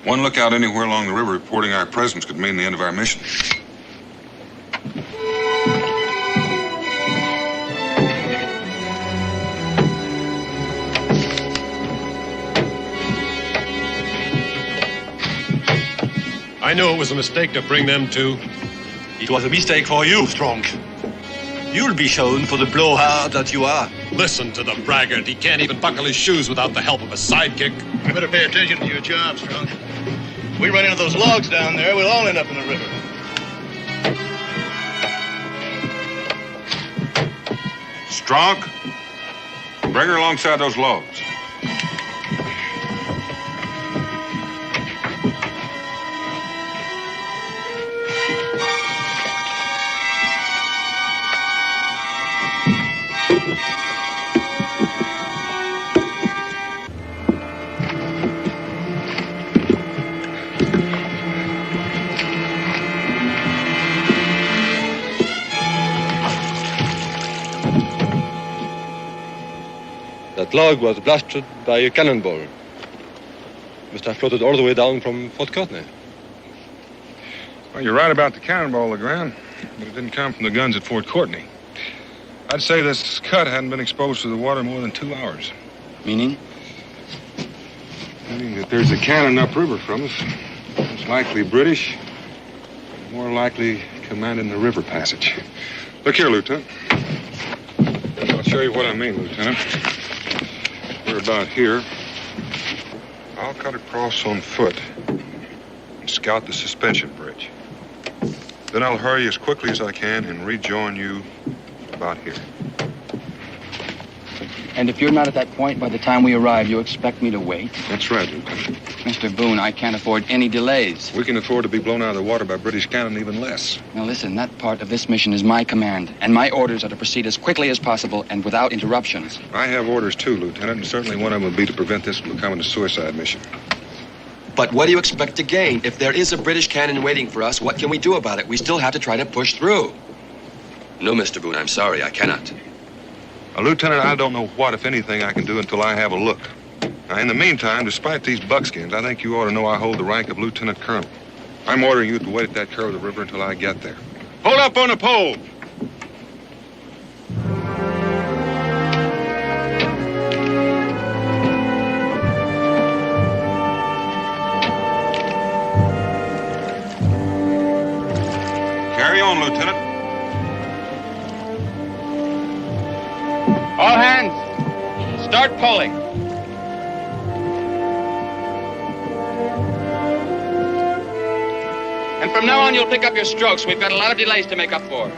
One lookout anywhere along the river reporting our presence could mean the end of our mission. I knew it was a mistake to bring them to. It was a mistake for you, Strong. You'll be shown for the blowhard that you are. Listen to the braggart. He can't even buckle his shoes without the help of a sidekick. You better pay attention to your job, Strong. We run into those logs down there, we'll all end up in the river. Strong, bring her alongside those logs. That log was blasted by a cannonball. Must have floated all the way down from Fort Courtney. Well, you're right about the cannonball, Legrand, but it didn't come from the guns at Fort Courtney. I'd say this cut hadn't been exposed to the water more than 2 hours. Meaning? Meaning that there's a cannon upriver from us. It's likely British, more likely commanding the river passage. Look here, Lieutenant. I'll show you what I mean, Lieutenant. We're about here. I'll cut across on foot and scout the suspension bridge. Then I'll hurry as quickly as I can and rejoin you about here. And if you're not at that point by the time we arrive, you expect me to wait? That's right, Lieutenant. Mr. Boone, I can't afford any delays. We can afford to be blown out of the water by British cannon even less. Now listen, that part of this mission is my command, and my orders are to proceed as quickly as possible and without interruptions. I have orders too, Lieutenant, and certainly one of them would be to prevent this from becoming a suicide mission. But what do you expect to gain? If there is a British cannon waiting for us, what can we do about it? We still have to try to push through. No, Mr. Boone, I'm sorry, I cannot. Lieutenant, I don't know what, if anything, I can do until I have a look. Now, in the meantime, despite these buckskins, I think you ought to know I hold the rank of Lieutenant Colonel. I'm ordering you to wait at that curve of the river until I get there. Hold up on the pole. Carry on, Lieutenant. All hands, start pulling. And from now on, you'll pick up your strokes. We've got a lot of delays to make up for.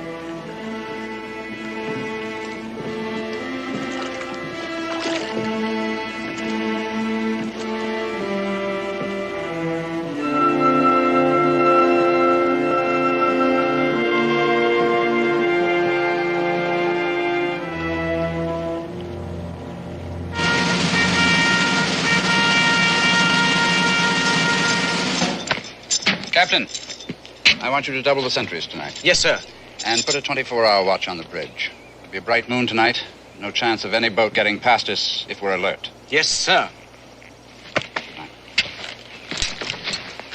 Captain, I want you to double the sentries tonight. Yes, sir. And put a 24-hour watch on the bridge. It'll be a bright moon tonight. No chance of any boat getting past us if we're alert. Yes, sir.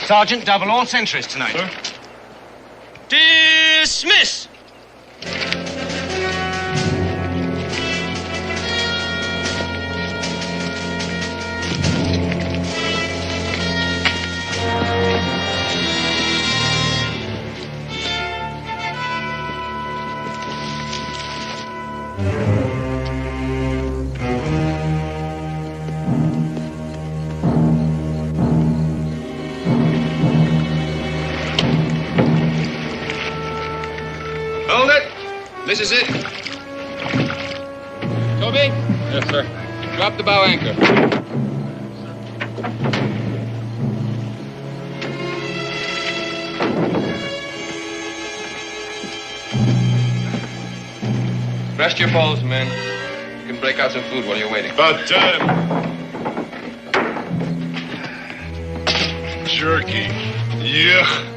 Sergeant, double all sentries tonight. Sir? Dismiss! Hold it. This is it. Toby? Yes, sir. Drop the bow anchor. Rest your poles, men. You can break out some food while you're waiting. About time. Cherokee. Yeah.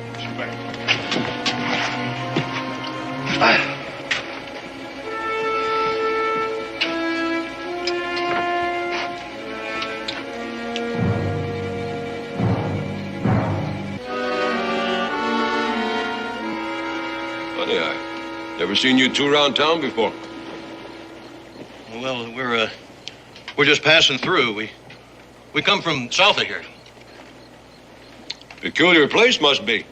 Funny, I never seen you two around town before. Well, we're just passing through. We come from south of here. Peculiar place must be.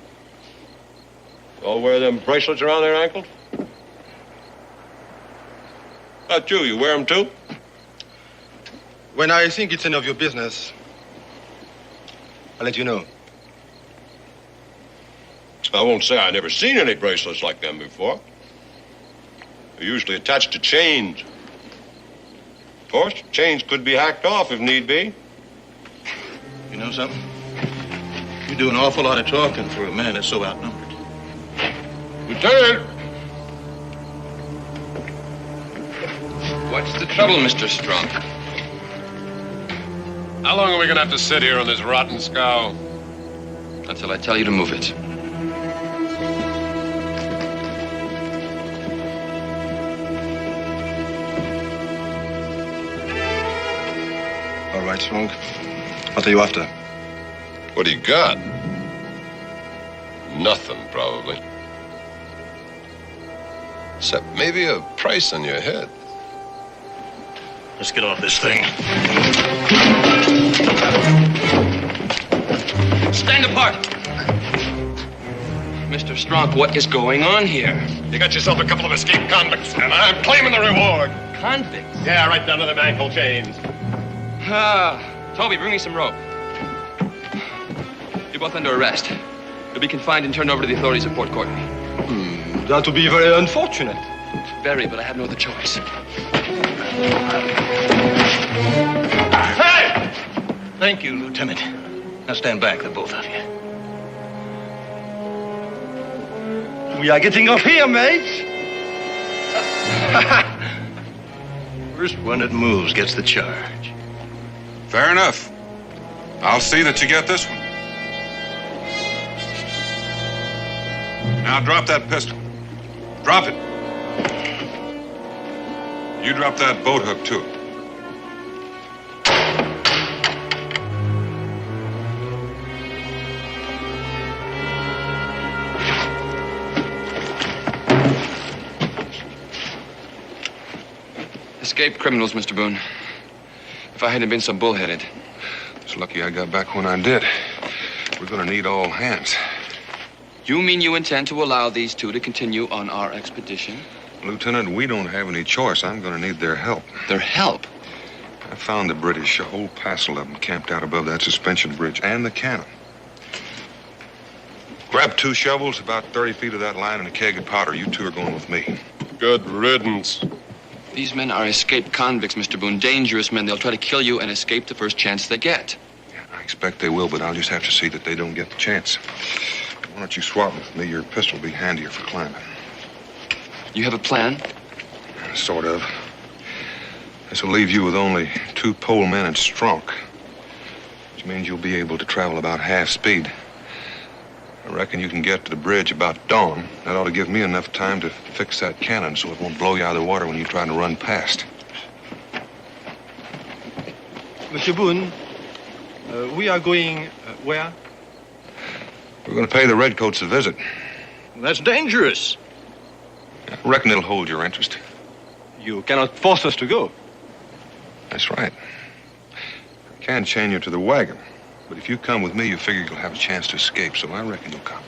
All wear them bracelets around their ankles? About you wear them too? When I think it's none of your business, I'll let you know. I won't say I never seen any bracelets like them before. They're usually attached to chains. Of course, chains could be hacked off if need be. You know something? You do an awful lot of talking for a man that's so outnumbered. Lieutenant! What's the trouble, Mr. Strunk? How long are we gonna have to sit here on this rotten scow? Until I tell you to move it. All right, Strunk. What are you after? What do you got? Nothing, probably. Except maybe a price on your head. Let's get off this thing. Stand apart! Mr. Strunk, what is going on here? You got yourself a couple of escaped convicts, and I'm claiming the reward. Convicts? Yeah, right down to them ankle chains. Toby, bring me some rope. You're both under arrest. You'll be confined and turned over to the authorities at Port Courtney. That would be very unfortunate. Very, but I have no other choice. Hey! Thank you, Lieutenant. Now stand back, the both of you. We are getting off here, mates. First one that moves gets the charge. Fair enough. I'll see that you get this one. Now drop that pistol. Drop it. You drop that boat hook, too. Escaped criminals, Mr. Boone. If I hadn't been so bullheaded. It's lucky I got back when I did. We're gonna need all hands. You mean you intend to allow these two to continue on our expedition? Lieutenant, we don't have any choice. I'm gonna need their help. Their help? I found the British, a whole passel of them camped out above that suspension bridge and the cannon. Grab 2 shovels, about 30 feet of that line, and a keg of powder. You 2 are going with me. Good riddance. These men are escaped convicts, Mr. Boone. Dangerous men. They'll try to kill you and escape the first chance they get. Yeah, I expect they will, but I'll just have to see that they don't get the chance. Why don't you swap with me? Your pistol will be handier for climbing. You have a plan? Sort of. This will leave you with only 2 pole men and Strunk, which means you'll be able to travel about half speed. I reckon you can get to the bridge about dawn. That ought to give me enough time to fix that cannon so it won't blow you out of the water when you try to run past. Monsieur Boone, we are going where? We're going to pay the Redcoats a visit. That's dangerous. I reckon it'll hold your interest. You cannot force us to go. That's right. I can chain you to the wagon. But if you come with me, you figure you'll have a chance to escape, so I reckon you'll come.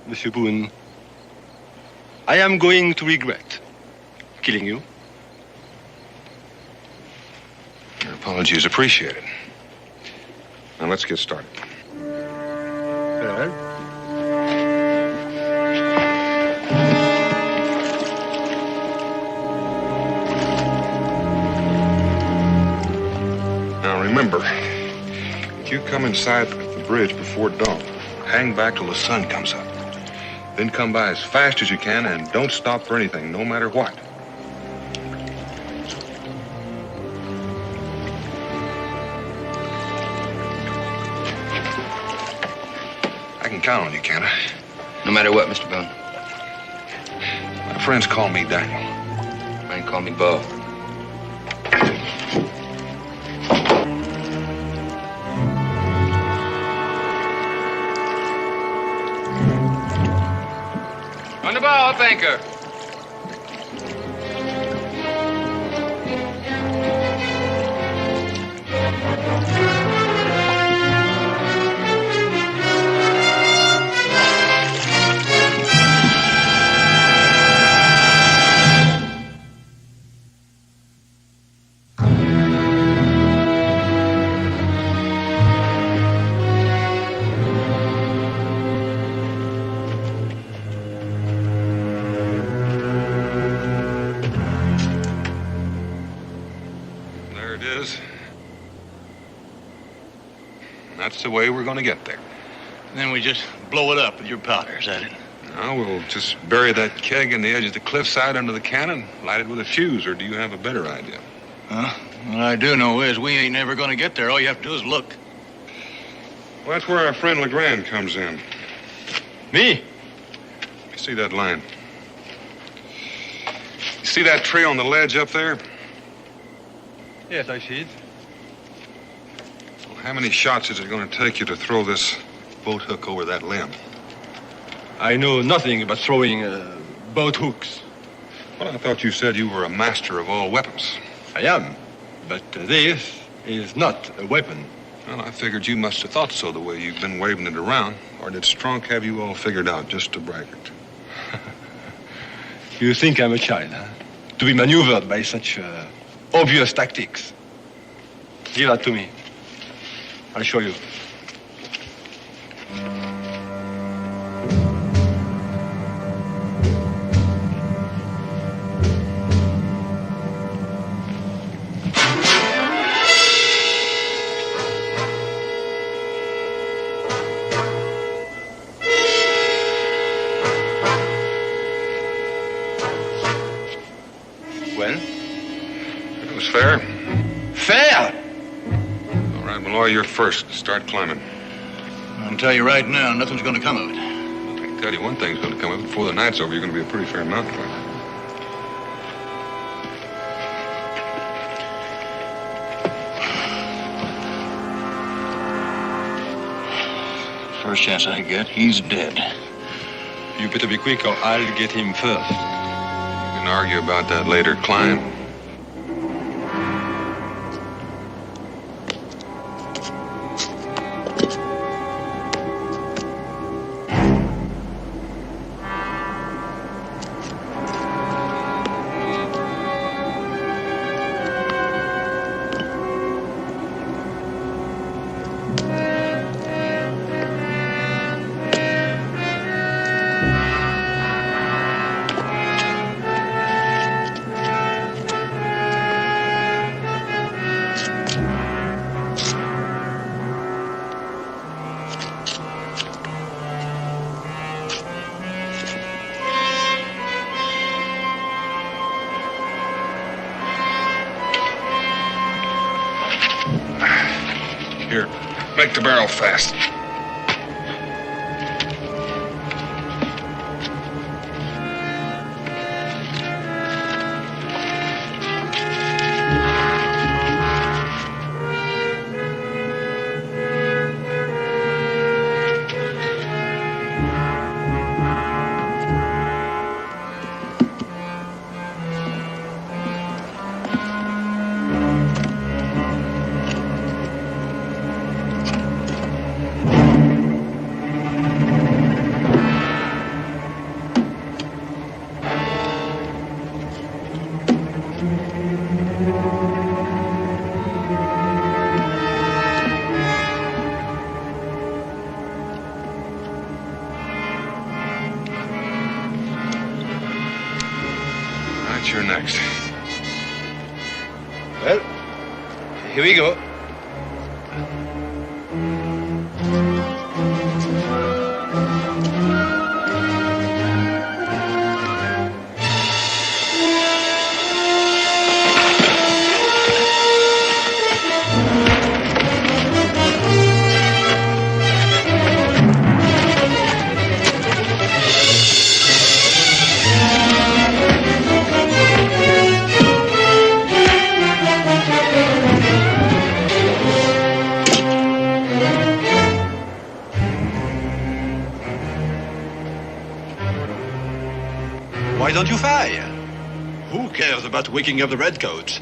Monsieur Boone, I am going to regret killing you. Your apology is appreciated. Now let's get started. Very well. Remember, if you come inside the bridge before dawn, hang back till the sun comes up. Then come by as fast as you can and don't stop for anything, no matter what. I can count on you, can't I? No matter what, Mr. Boone. My friends call me Daniel. Mine call me Bo. On the bow, up anchor. That's the way we're going to get there. Then we just blow it up with your powder, is that it? Now we'll just bury that keg in the edge of the cliffside under the cannon, light it with a fuse, or do you have a better idea? Huh? What I do know is we ain't never gonna get there. All you have to do is look. Well, that's where our friend Legrand comes in. Me? You see that line? You see that tree on the ledge up there? Yes, I see it. Well, how many shots is it going to take you to throw this boat hook over that limb? I know nothing about throwing boat hooks. Well, I thought you said you were a master of all weapons. I am, but this is not a weapon. Well, I figured you must have thought so the way you've been waving it around. Or did Strunk have you all figured out just to braggart? You think I'm a child, huh? To be maneuvered by such obvious tactics. Give that to me. I'll show you. Fair? Fair? All right, Malloy, you're first. Start climbing. I can tell you right now, nothing's gonna come of it. I can tell you one thing's gonna come of it. Before the night's over, you're gonna be a pretty fair mountain climber. First chance I get, he's dead. You better be quick or I'll get him first. We can argue about that later. Climb. Here, make the barrel fast. You're next. Well, here we go. Why don't you fire? Who cares about waking up the redcoats?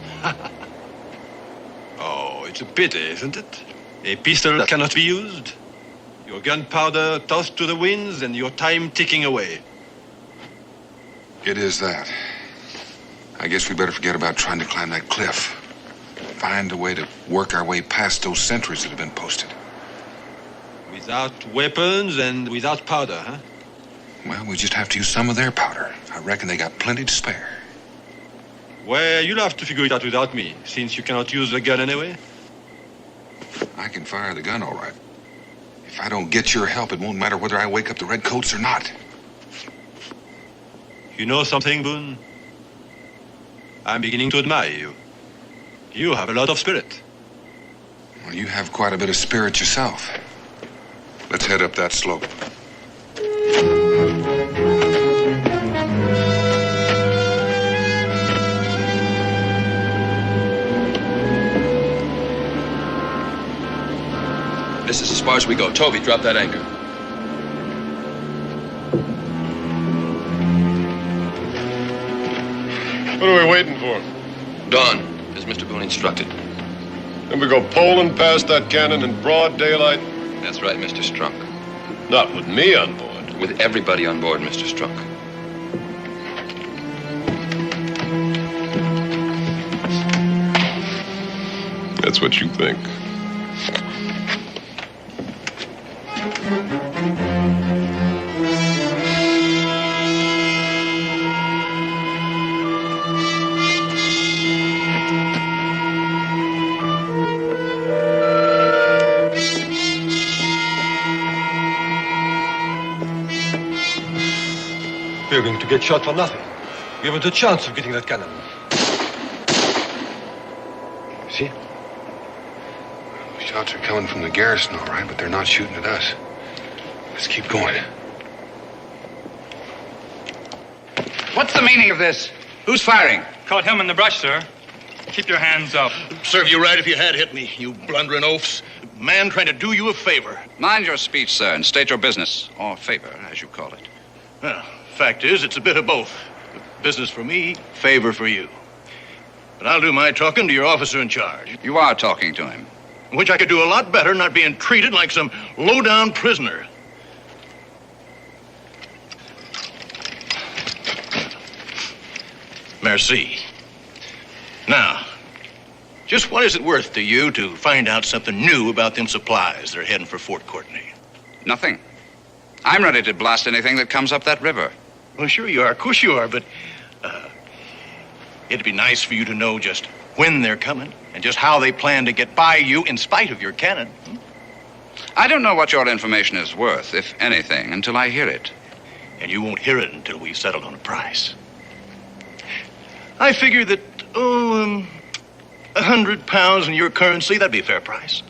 Oh, it's a pity, isn't it? A pistol that cannot be used. Your gunpowder tossed to the winds and your time ticking away. It is that. I guess we better forget about trying to climb that cliff. Find a way to work our way past those sentries that have been posted. Without weapons and without powder, huh? Well, we just have to use some of their powder. I reckon they got plenty to spare. Well, you'll have to figure it out without me, since you cannot use the gun anyway. I can fire the gun all right. If I don't get your help, it won't matter whether I wake up the redcoats or not. You know something, Boone? I'm beginning to admire you. You have a lot of spirit. Well, you have quite a bit of spirit yourself. Let's head up that slope. This is as far as we go. Toby, drop that anchor. What are we waiting for? Dawn, as Mr. Boone instructed. And we go poling past that cannon in broad daylight? That's right, Mr. Strunk. Not with me on board. With everybody on board, Mr. Strunk. That's what you think. We're going to get shot for nothing. We haven't a chance of getting that cannon. See? Shots are coming from the garrison, all right, but they're not shooting at us. Let's keep going. What's the meaning of this? Who's firing? Caught him in the brush, sir. Keep your hands up. Serve you right if you had hit me, you blundering oafs. Man trying to do you a favor. Mind your speech, sir, and state your business. Or favor, as you call it. Well, fact is, it's a bit of both. Business for me, favor for you. But I'll do my talking to your officer in charge. You are talking to him. Which I could do a lot better, not being treated like some low-down prisoner. Merci. Now, just what is it worth to you to find out something new about them supplies that are heading for Fort Courtney? Nothing. I'm ready to blast anything that comes up that river. Well, sure you are. Of course you are, but it'd be nice for you to know just when they're coming and just how they plan to get by you in spite of your cannon. I don't know what your information is worth, if anything, until I hear it. And you won't hear it until we've settled on a price. I figure that, 100 pounds in your currency, that'd be a fair price.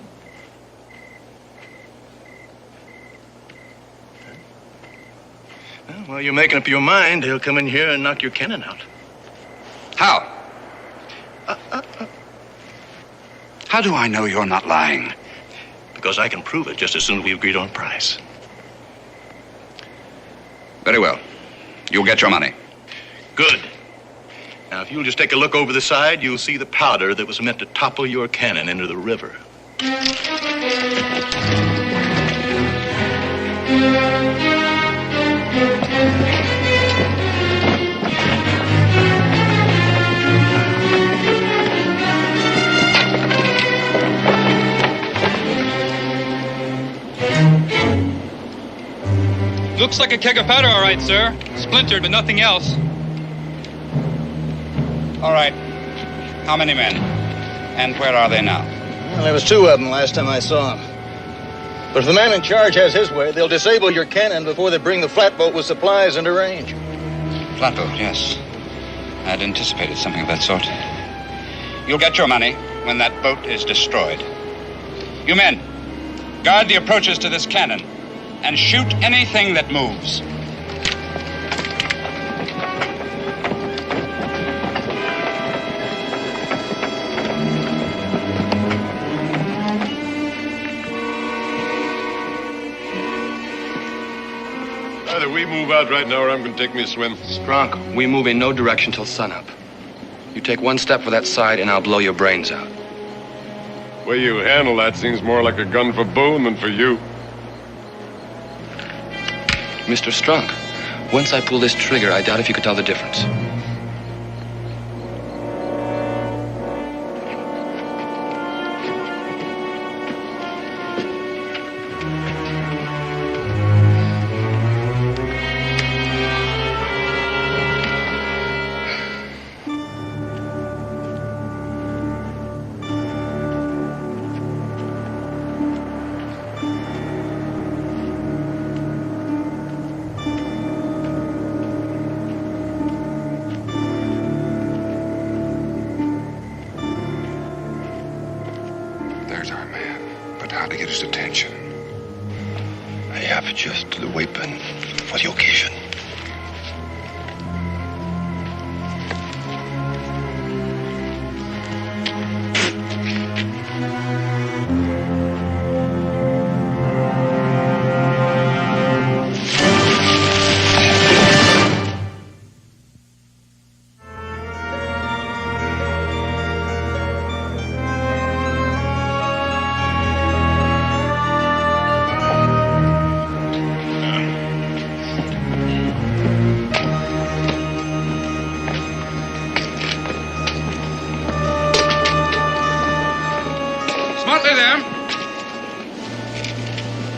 Well, while you're making up your mind, they'll come in here and knock your cannon out. How? How do I know you're not lying? Because I can prove it just as soon as we agreed on a price. Very well. You'll get your money. Good. Now, if you'll just take a look over the side, you'll see the powder that was meant to topple your cannon into the river. Looks like a keg of powder, all right, sir. Splintered, but nothing else. All right. How many men? And where are they now? Well, there was 2 of them last time I saw them. But if the man in charge has his way, they'll disable your cannon before they bring the flatboat with supplies into range. Flatboat, yes. I'd anticipated something of that sort. You'll get your money when that boat is destroyed. You men, guard the approaches to this cannon and shoot anything that moves. Either we move out right now or I'm going to take me a swim. Strunk, we move in no direction till sunup. You take one step for that side and I'll blow your brains out. The way you handle that seems more like a gun for Boone than for you. Mr. Strunk, once I pull this trigger, I doubt if you could tell the difference. weapon for the occasion.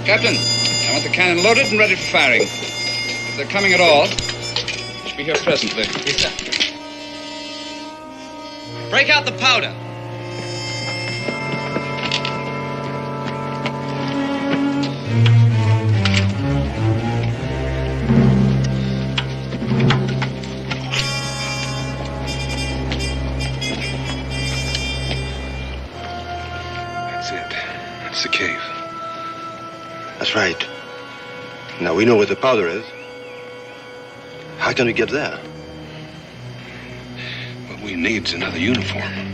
Captain, I want the cannon loaded and ready for firing. If they're coming at all, they should be here presently. Yes, sir. Break out the powder. That's it. That's the cave. That's right. Now we know where the powder is. How can we get there? What we need's another uniform.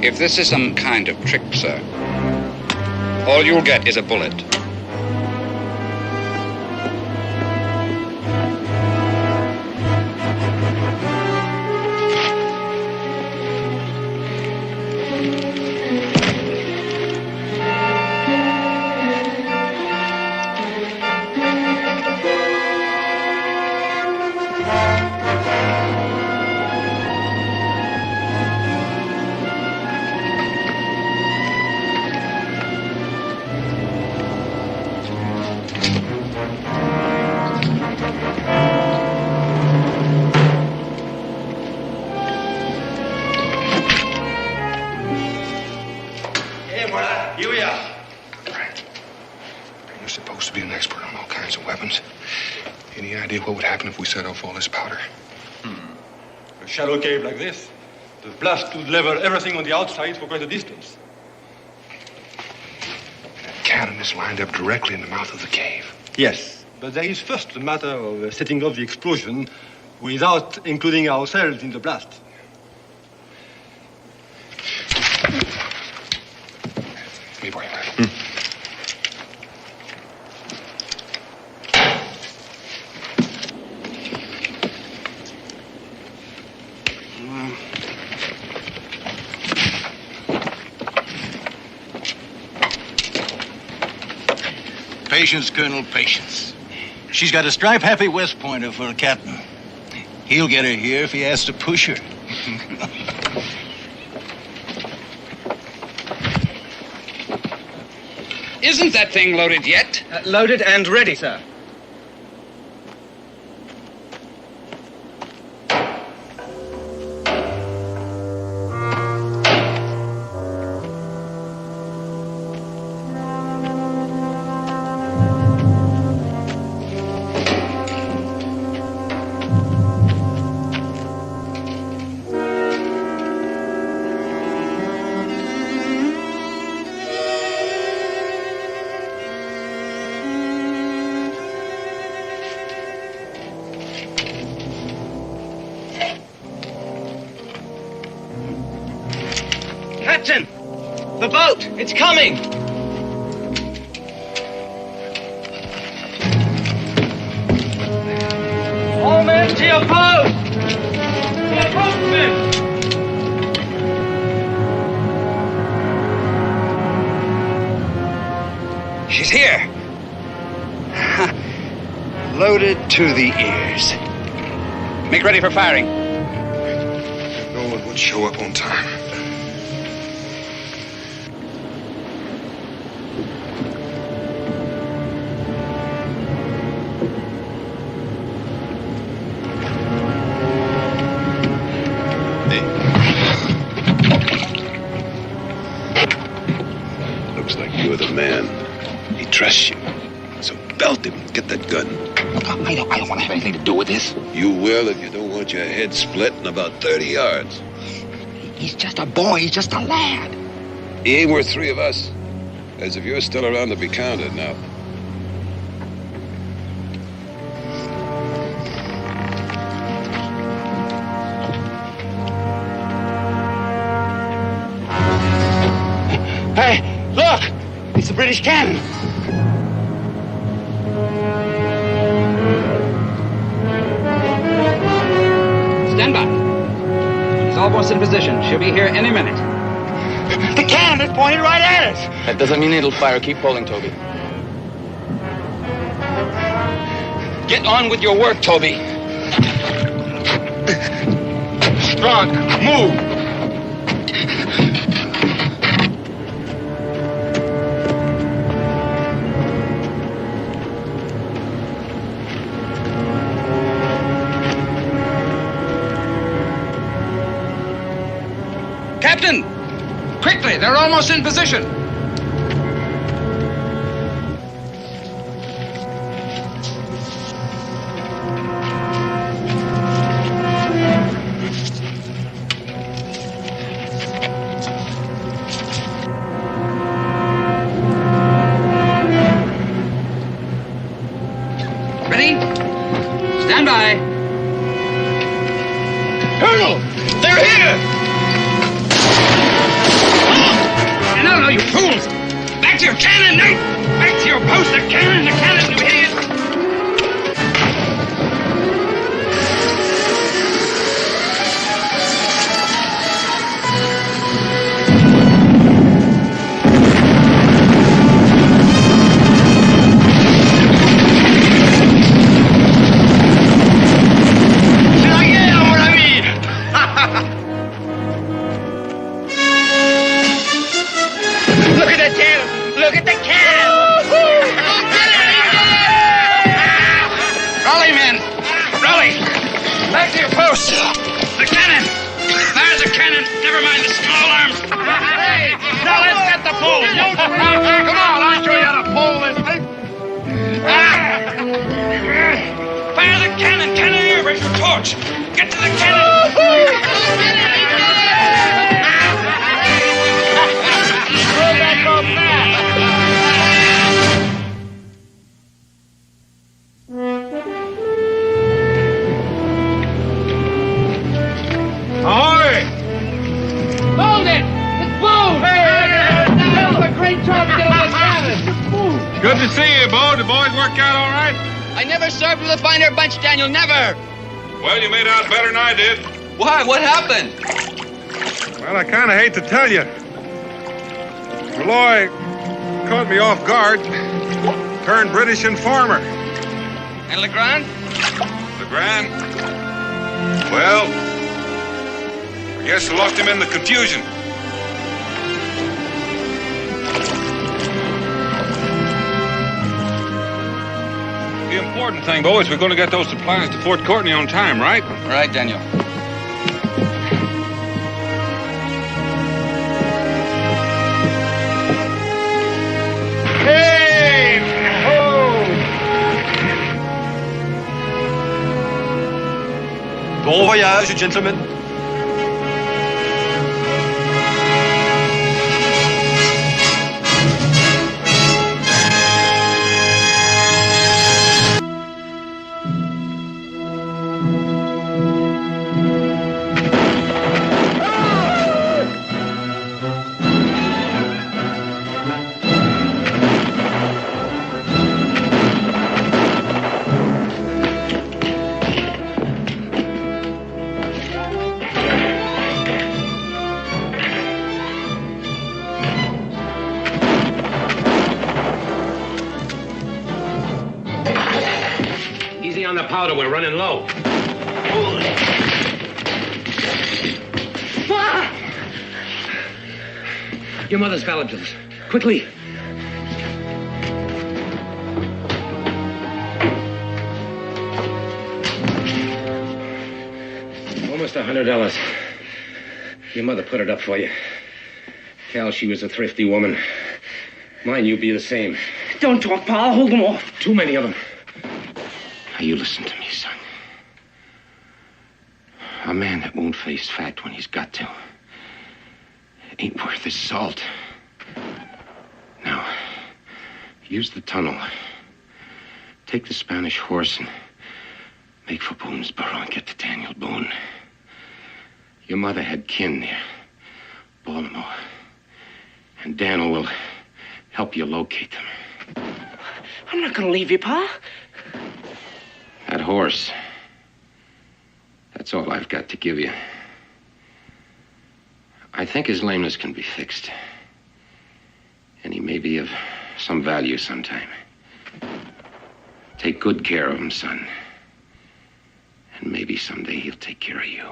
If this is some kind of trick, sir, all you'll get is a bullet. What would happen if we set off all this powder? A shallow cave like this, the blast would level everything on the outside for quite a distance. That cannon is lined up directly in the mouth of the cave. Yes, but there is first the matter of setting off the explosion without including ourselves in the blast. Me boy. Patience, Colonel, patience. She's got a stripe-happy West Pointer for a captain. He'll get her here if he has to push her. Isn't that thing loaded yet? Loaded and ready, sir. Captain! The boat! It's coming! March to your post! To your post, men! She's here. Loaded to the ears. Make ready for firing. No one would show up on time. Looks like you're the man. He trusts you. So belt him. Get that gun. I don't want to have anything to do with this. You will if you don't want your head split in about 30 yards. He's just a boy. He's just a lad. He ain't worth 3 of us. As if you're still around to be counted now. Hey, look! It's the British cannon. Stand by. She's almost in position. She'll be here any minute. The cannon is pointed right at us. That doesn't mean it'll fire. Keep pulling, Toby. Get on with your work, Toby. Strong, move. Captain! Quickly, they're almost in position. Ready? Stand by. Colonel, they're here! No, you fools! Back to your cannon, Nate! Back to your post! The cannon, you idiots! Look at the cannon! Rally, men! Rally! Back to your posts! The cannon! There's a cannon! Never mind the small arms! Hey! Now let's get the pole! Come on, I'll show you how to pull this thing! Fire the cannon! Cannoneer, raise your torch! Get to the cannon! Ahoy! Hold it! It's Boone! That was a great job to get on the cannon! Good to see you, Bo. The boys work out all right? I never served with a finer bunch, Daniel, never! Well, you made out better than I did. Why? What happened? Well, I kind of hate to tell you. Malloy caught me off guard. Turned British informer. And Legrand? Legrand? Well, I guess I lost him in the confusion. The important thing, Bo, is we're going to get those supplies to Fort Courtney on time, right? Right, Daniel. Hey! Ho! Bon voyage, gentlemen. running low. Ma! Your mother's valuables. Quickly. Almost $100. Your mother put it up for you. Cal, she was a thrifty woman. Mine, you'd be the same. Don't talk, Pa. I'll hold them off. Too many of them. Now, you listen to me, son. A man that won't face fact when he's got to ain't worth his salt. Now, use the tunnel. Take the Spanish horse and make for Boone's burrow and get to Daniel Boone. Your mother had kin there, Baltimore. And Daniel will help you locate them. I'm not going to leave you, Pa. That horse, that's all I've got to give you. I think his lameness can be fixed. And he may be of some value sometime. Take good care of him, son. And maybe someday he'll take care of you.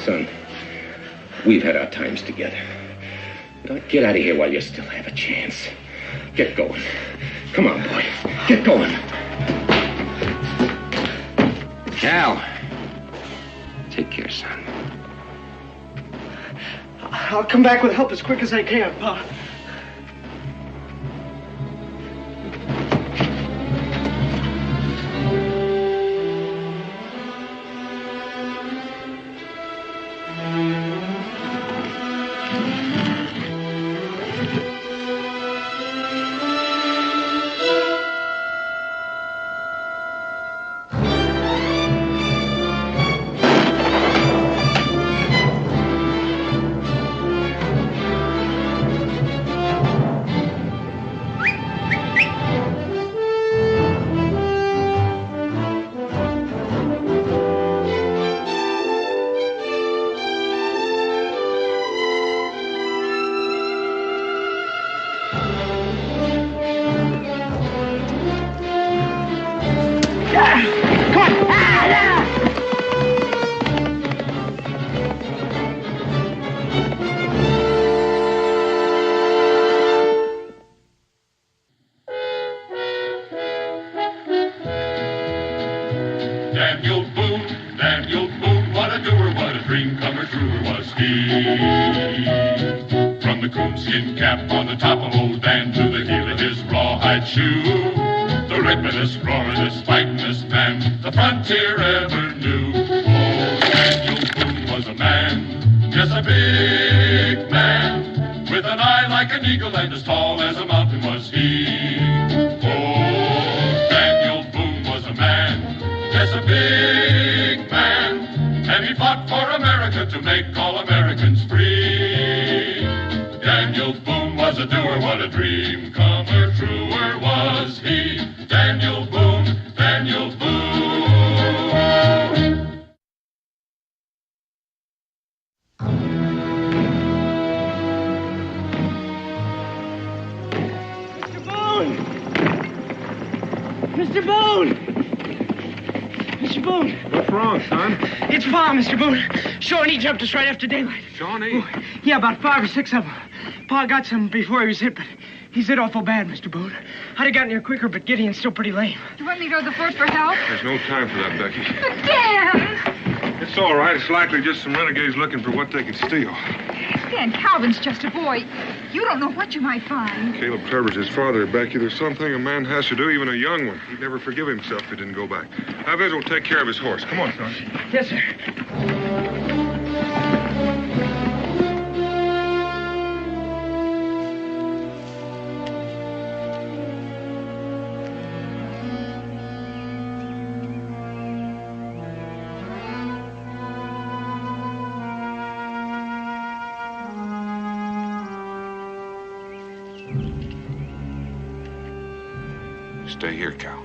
Son, we've had our times together. Now get out of here while you still have a chance. Get going. Come on, boy. Get going. Cal. Take care, son. I'll come back with help as quick as I can, Pa. Daniel Boone, what a doer, what a dream comer truer was he. From the coonskin cap on the top of old Dan to the heel of his rawhide shoe, the rippin'est, roaring'est, fighting'est man the frontier ever knew. Oh, Daniel Boone was a man, yes, a big man, with an eye like an eagle and as tall as a mountain was he. Oh, Daniel Boone was a man, yes, a big man, and he fought for America to make all Americans free. Daniel Boone was a doer, what a dream comer truer was he. Daniel Boone, Daniel Boone. Mr. Boone! Mr. Boone! What's wrong, son? It's Pa, Mr. Boone. Shawnee jumped us right after daylight. Shawnee? Oh, yeah, about 5 or 6 of them. Pa got some before he was hit, but he's hit awful bad, Mr. Boone. I'd have gotten here quicker, but Gideon's still pretty lame. Do you want me to go to the fort for help? There's no time for that, Becky. But, Dan! It's all right. It's likely just some renegades looking for what they can steal. Dan Calvin's just a boy. You don't know what you might find. Caleb Trevor's his father, Becky. There's something a man has to do, even a young one. He'd never forgive himself if he didn't go back. Chavez will take care of his horse. Come on, son. Yes, sir. Stay here, Cal.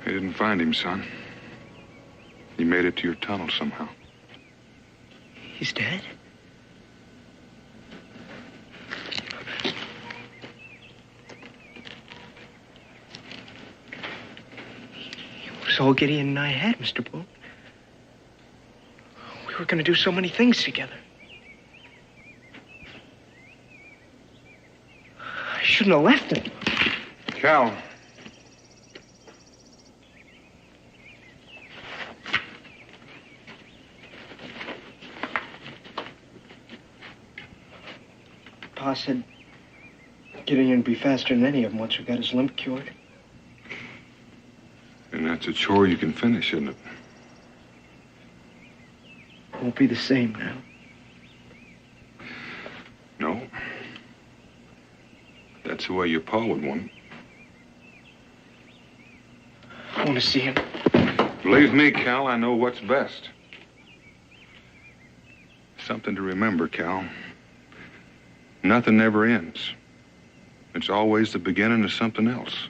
They didn't find him, son. He made it to your tunnel somehow. He's dead? It was all Gideon and I had, Mr. Boone. We were going to do so many things together. I shouldn't have left him. Cal. Pa said Gideon would be faster than any of them once we got his limp cured. And that's a chore you can finish, isn't it? Won't be the same now. No. That's the way your pa would want it. I want to see him. Believe me, Cal, I know what's best. Something to remember, Cal. Nothing never ends. It's always the beginning of something else.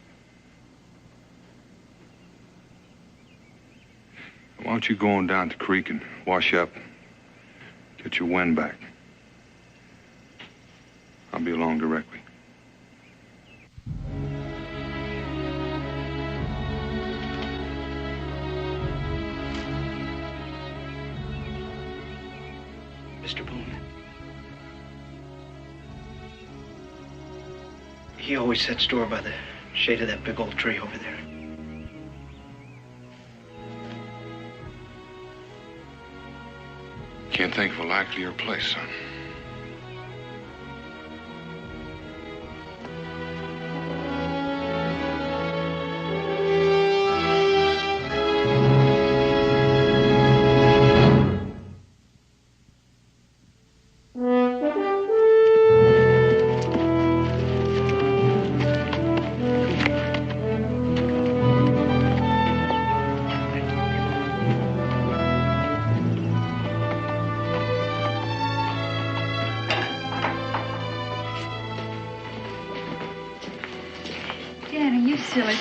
Why don't you go on down to the creek and wash up, get your wind back. I'll be along directly. Mr. Boone. He always set store by the shade of that big old tree over there. Can't think of a likelier place, son.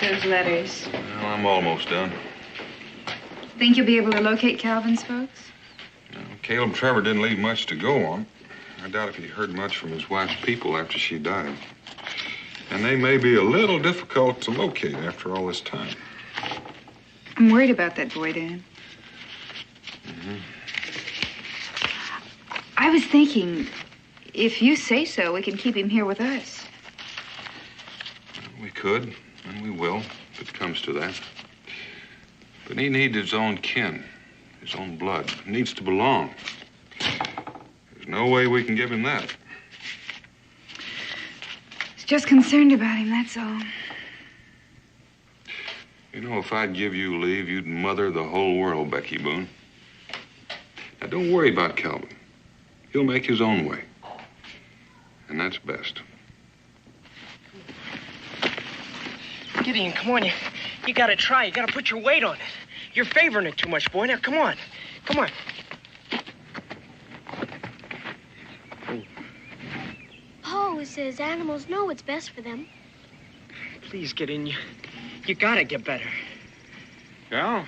Those letters. Well, I'm almost done. Think you'll be able to locate Calvin's folks? Caleb Trevor didn't leave much to go on. I doubt if he heard much from his wife's people after she died. And they may be a little difficult to locate after all this time. I'm worried about that boy, Dan. Mm-hmm. I was thinking, if you say so, we can keep him here with us. We could. And we will, if it comes to that. But he needs his own kin, his own blood. He needs to belong. There's no way we can give him that. Just concerned about him, that's all. You know, if I'd give you leave, you'd mother the whole world, Becky Boone. Now, don't worry about Calvin. He'll make his own way. And that's best. Gideon, come on, you gotta try. You gotta put your weight on it. You're favoring it too much, boy. Now, come on. Come on. Pa always says animals know what's best for them. Please, Gideon, you gotta get better. Cal?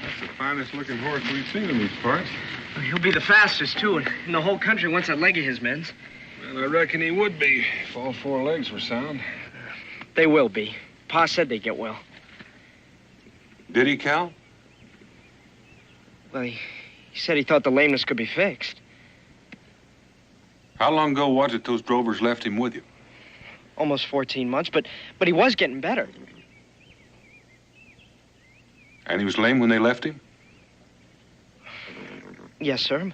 That's the finest looking horse we've seen in these parts. Well, he'll be the fastest, too, in the whole country once that leg of his mends. Well, I reckon he would be if all four legs were sound. They will be. Pa said they'd get well. Did he, Cal? Well, he said he thought the lameness could be fixed. How long ago was it those drovers left him with you? Almost 14 months, but he was getting better. And he was lame when they left him? Yes, sir.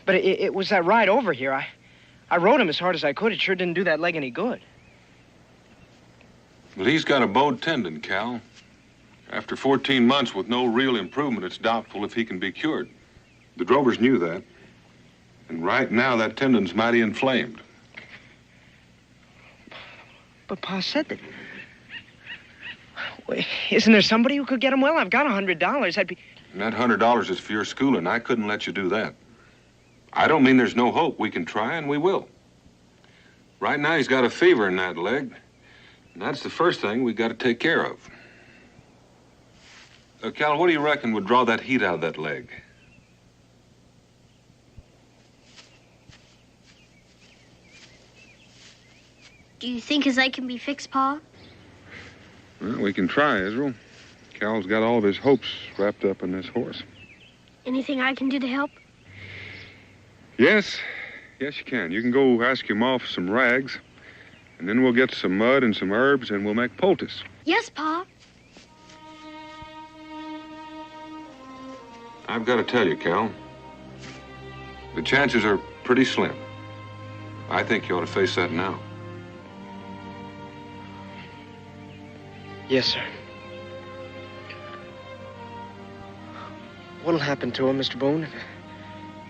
But it was that ride over here. I rode him as hard as I could. It sure didn't do that leg any good. Well, he's got a bowed tendon, Cal. After 14 months with no real improvement, it's doubtful if he can be cured. The drovers knew that. And right now, that tendon's mighty inflamed. But Pa said that... Wait, isn't there somebody who could get him well? I've got $100. I'd be... And that $100 is for your schooling. I couldn't let you do that. I don't mean there's no hope. We can try, and we will. Right now, he's got a fever in that leg. And that's the first thing we've got to take care of. Cal, what do you reckon would draw that heat out of that leg? Do you think his leg can be fixed, Pa? Well, we can try, Israel. Cal's got all of his hopes wrapped up in this horse. Anything I can do to help? Yes. Yes, you can. You can go ask your ma for some rags, and then we'll get some mud and some herbs, and we'll make poultice. Yes, Pa. I've got to tell you, Cal, the chances are pretty slim. I think you ought to face that now. Yes, sir. What'll happen to him, Mr. Boone,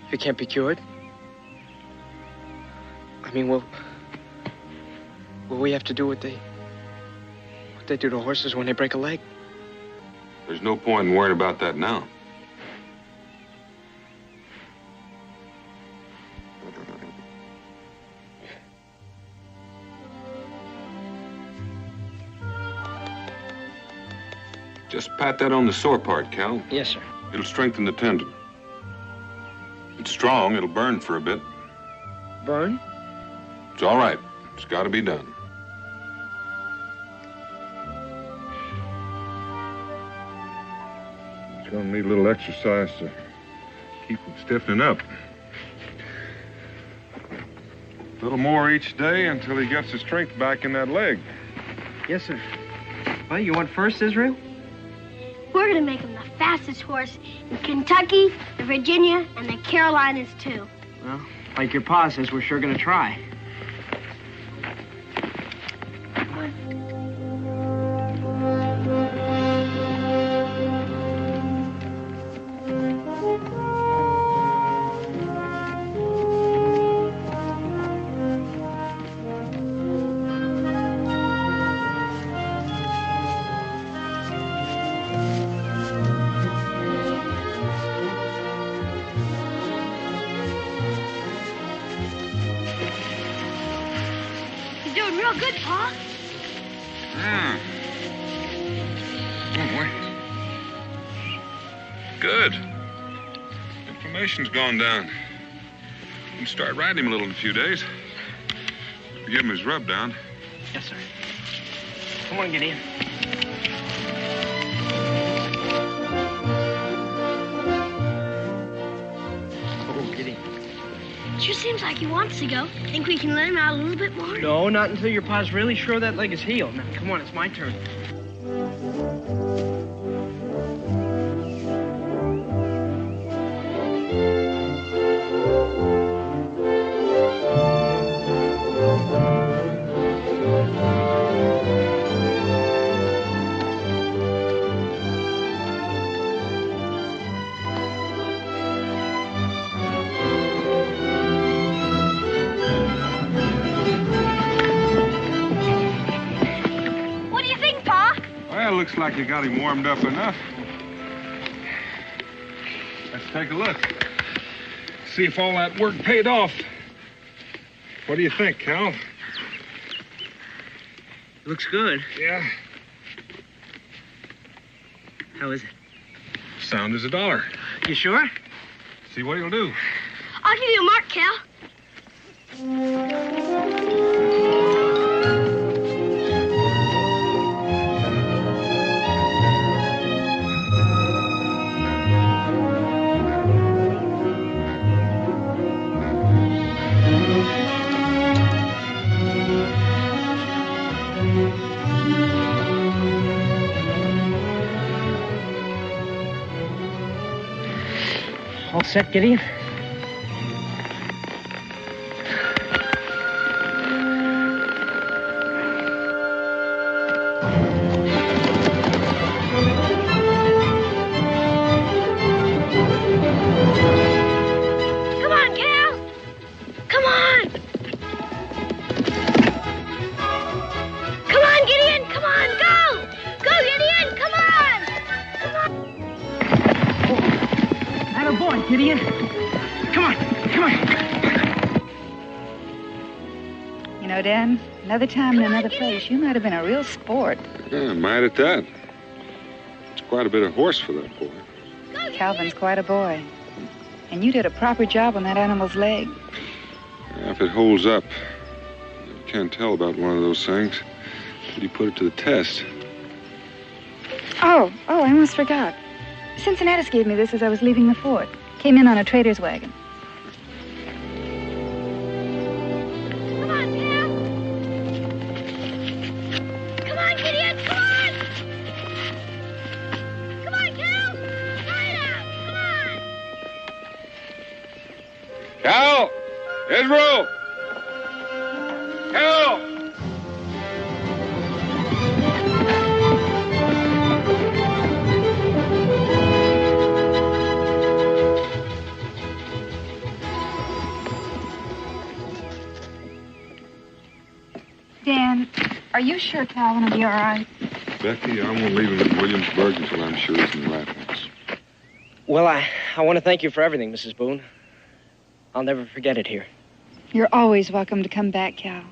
if he can't be cured? I mean, will we have to do what they do to horses when they break a leg? There's no point in worrying about that now. Just pat that on the sore part, Cal. Yes, sir. It'll strengthen the tendon. It's strong. It'll burn for a bit. Burn? It's all right. It's got to be done. It's going to need a little exercise to keep him stiffening up. A little more each day until he gets the strength back in that leg. Yes, sir. Well, you want first, Israel? We're gonna make him the fastest horse in Kentucky, the Virginia, and the Carolinas, too. Well, like your pa says, we're sure gonna try. Good, Pa. Oh, boy. Good. Inflammation's gone down. You can start riding him a little in a few days. Give him his rub down. Yes, sir. Come on, get in. Oh, get in. Sure seems like he wants to go. Think we can let him out a little bit more? No, not until your pa's really sure that leg is healed. Now, come on, it's my turn. Looks like you got him warmed up enough. Let's take a look. See if all that work paid off. What do you think, Cal? Looks good. Yeah. How is it? Sound as a dollar. You sure? See what he'll do. I'll give you a mark, Cal. All set, Gideon? Come on, Cal! Come on! Come on, Gideon! Come on, go! Go, Gideon! Come on! Come on! Atta boy, Gideon. Come on, come on. You know, Dan, another time in another place, you might have been a real sport. Yeah, might at that. quite a bit of horse for that boy. Calvin's quite a boy. And you did a proper job on that animal's leg. Yeah, if it holds up, you can't tell about one of those things until you put it to the test. Oh, I almost forgot. Cincinnatus gave me this as I was leaving the fort. Came in on a trader's wagon. Come on, Cal. Come on, Gideon, come on. Come on, Cal. Try it out, come on. Cal! Israel! Cal! Dan, are you sure Calvin will be all right? Becky, I won't leave him in Williamsburg until I'm sure he's in the right place. Well, I want to thank you for everything, Mrs. Boone. I'll never forget it here. You're always welcome to come back, Cal.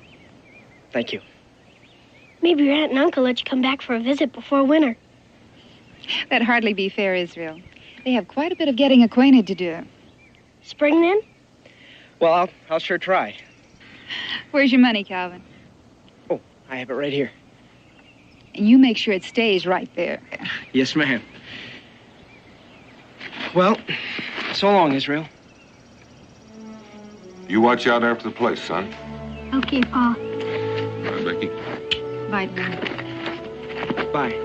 Thank you. Maybe your aunt and uncle let you come back for a visit before winter. That'd hardly be fair, Israel. They have quite a bit of getting acquainted to do. Spring, then? Well, I'll sure try. Where's your money, Calvin? Oh, I have it right here. And you make sure it stays right there. Yes, ma'am. Well, so long, Israel. You watch out after the place, son. Okay, Pa. Bye, Becky. Bye, Dan. Bye. Bye.